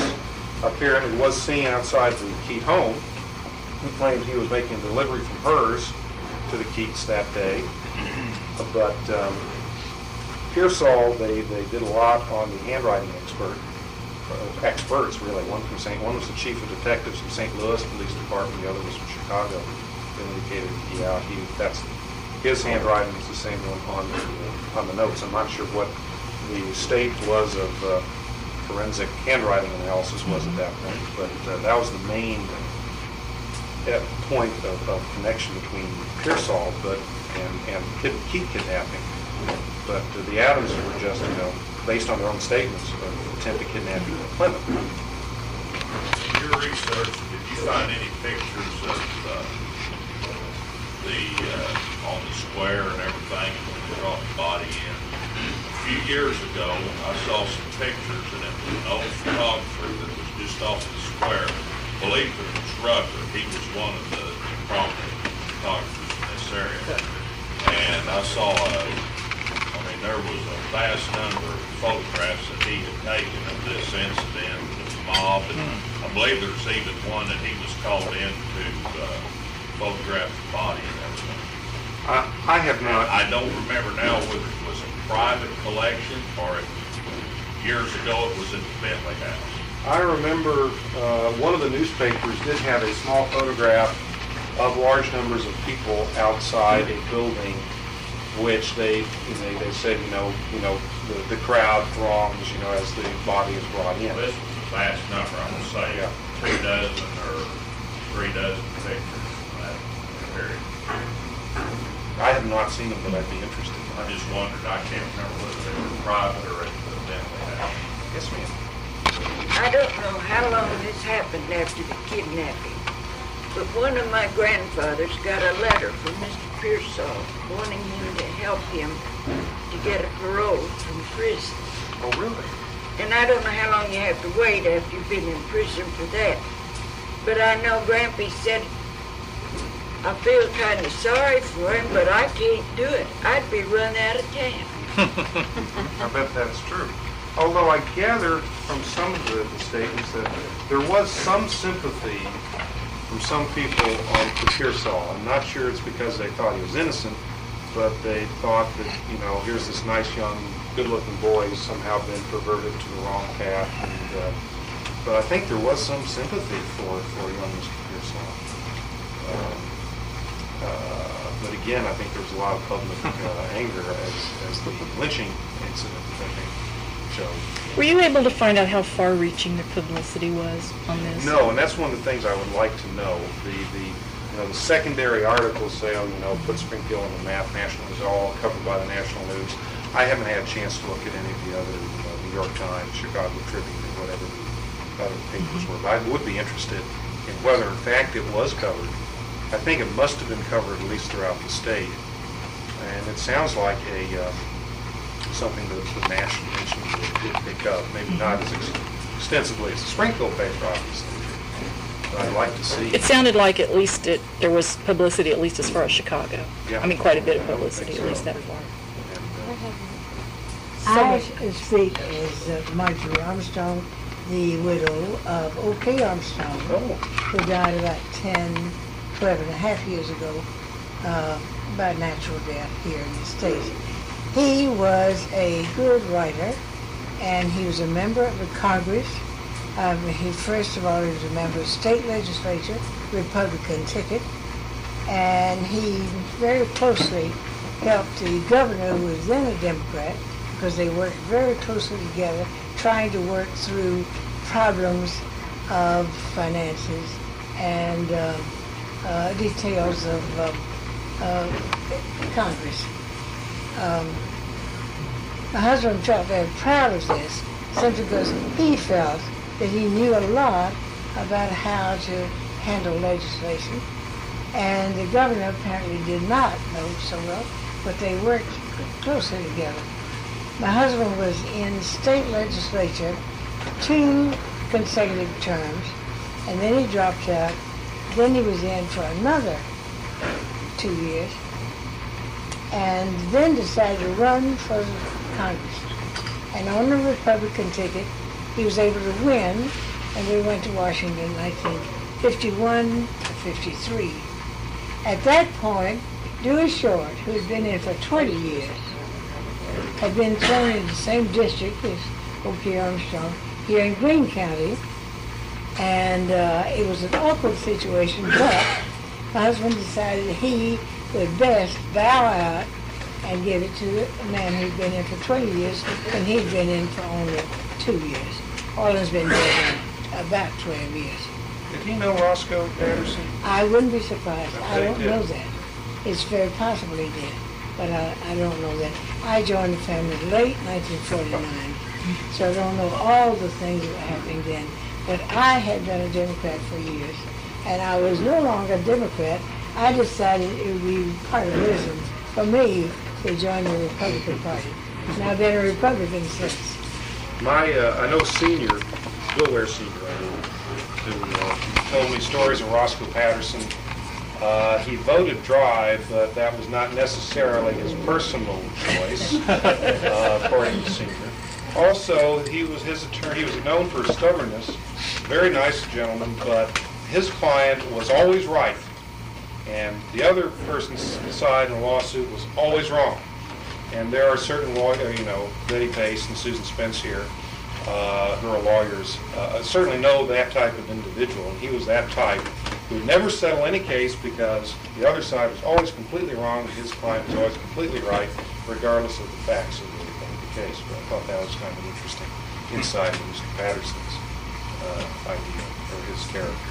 apparently was seen outside the Keet home. He claimed he was making a delivery from hers to the Keats that day. But Pearsall, they did a lot on the handwriting experts, really. One was the chief of detectives from St. Louis Police Department, the other was from Chicago. They indicated, yeah, that's his handwriting is the same one on the notes. I'm not sure what the state was of forensic handwriting analysis was at that point, but that was the main point of connection between Pearsall and Keet kidnapping. But the Adams were just, based on their own statements of attempted kidnapping in Plymouth. In your research, did you find any pictures of on the square and everything when they brought the body in? A few years ago, I saw some pictures, and it was an old photographer that was just off the square. I believe it was Rucker. He was one of the prominent photographers in this area. And I saw there was a vast number of photographs that he had taken of this incident, of the mob, and I believe there's even one that he was called in to photograph the body and everything. I have not. I don't remember now whether it was a private collection or if years ago it was in the Bentley house. I remember one of the newspapers did have a small photograph of large numbers of people outside a building, which they said, the crowd throngs, as the body is brought in. This was a vast number, I would say, 2 dozen or 3 dozen pictures from that period. I have not seen them, but I'd be interested. I just wondered, I can't remember whether they were private or at the Bentley house. Yes, ma'am. I don't know how long this happened after the kidnapping, but one of my grandfathers got a letter from Mr. Pearsall wanting him to help him to get a parole from prison. Oh, really? And I don't know how long you have to wait after you've been in prison for that. But I know Grampy said, I feel kind of sorry for him, but I can't do it. I'd be run out of town. I bet that's true. Although I gather from some of the statements that there was some sympathy from some people for Pearsall. I'm not sure it's because they thought he was innocent, but they thought that, here's this nice young, good-looking boy who's somehow been perverted to the wrong path. And, but I think there was some sympathy for young Mr. Pearsall. But again, I think there was a lot of public anger as the lynching incident, I think, showed. Were you able to find out how far-reaching the publicity was on this? No, and that's one of the things I would like to know. The secondary articles say, put Springfield on the map nationally, is all covered by the national news. I haven't had a chance to look at any of the other New York Times, Chicago Tribune, or whatever the other papers were. But I would be interested in whether, in fact, it was covered. I think it must have been covered at least throughout the state, and it sounds like something that the national would pick up. Maybe not as extensively as the Springfield paper, obviously. But I'd like to see. It sounded like at least there was publicity, at least as far as Chicago. Yeah. I mean, quite a bit of publicity, at least that far. I speak as Marjorie Armstrong, the widow of O.K. Armstrong, who died about 12 and a half years ago by natural death here in the States. He was a good writer, and he was a member of the Congress. First of all, he was a member of the state legislature, Republican ticket, and he very closely helped the governor, who was then a Democrat, because they worked very closely together, trying to work through problems of finances and details of Congress. My husband felt very proud of this, simply because he felt that he knew a lot about how to handle legislation, and the governor apparently did not know so well, but they worked closely together. My husband was in state legislature 2 consecutive terms, and then he dropped out. Then he was in for another 2 years, and then decided to run for Congress. And on the Republican ticket, he was able to win, and we went to Washington, I think, 51 to 53. At that point, Dewey Short, who had been in for 20 years, had been thrown in the same district as O.K. Armstrong here in Greene County, and it was an awkward situation, but my husband decided he would best bow out and give it to a man who'd been in for 20 years, and he'd been in for only 2 years. Orland's been dead about 12 years. Did he know Roscoe Patterson? I wouldn't be surprised. I bet he don't did. know that. It's very possible he did, but I don't know that. I joined the family late 1949, so I don't know all the things that were happening then. But I had been a Democrat for years, and I was no longer a Democrat. I decided it would be part of wisdom for me to join the Republican Party. And I've been a Republican since. I know Senior, Bill Ware Senior, who told me stories of Roscoe Patterson. He voted dry, but that was not necessarily his personal choice, according to Senior. Also, he was his attorney. He was known for his stubbornness. Very nice gentleman, but his client was always right, and the other person's side in the lawsuit was always wrong. And there are certain lawyers, Betty Pace and Susan Spence here, who are lawyers, certainly know that type of individual. And he was that type who would never settle any case because the other side was always completely wrong and his client was always completely right, regardless of the facts of the case. But I thought that was kind of an interesting insight into Mr. Patterson's idea or his character.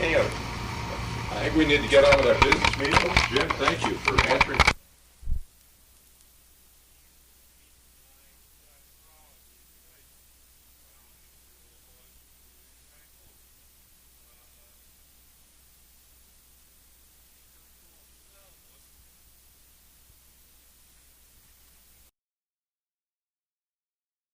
Any other? I think we need to get on with our business meeting. Jim, thank you for answering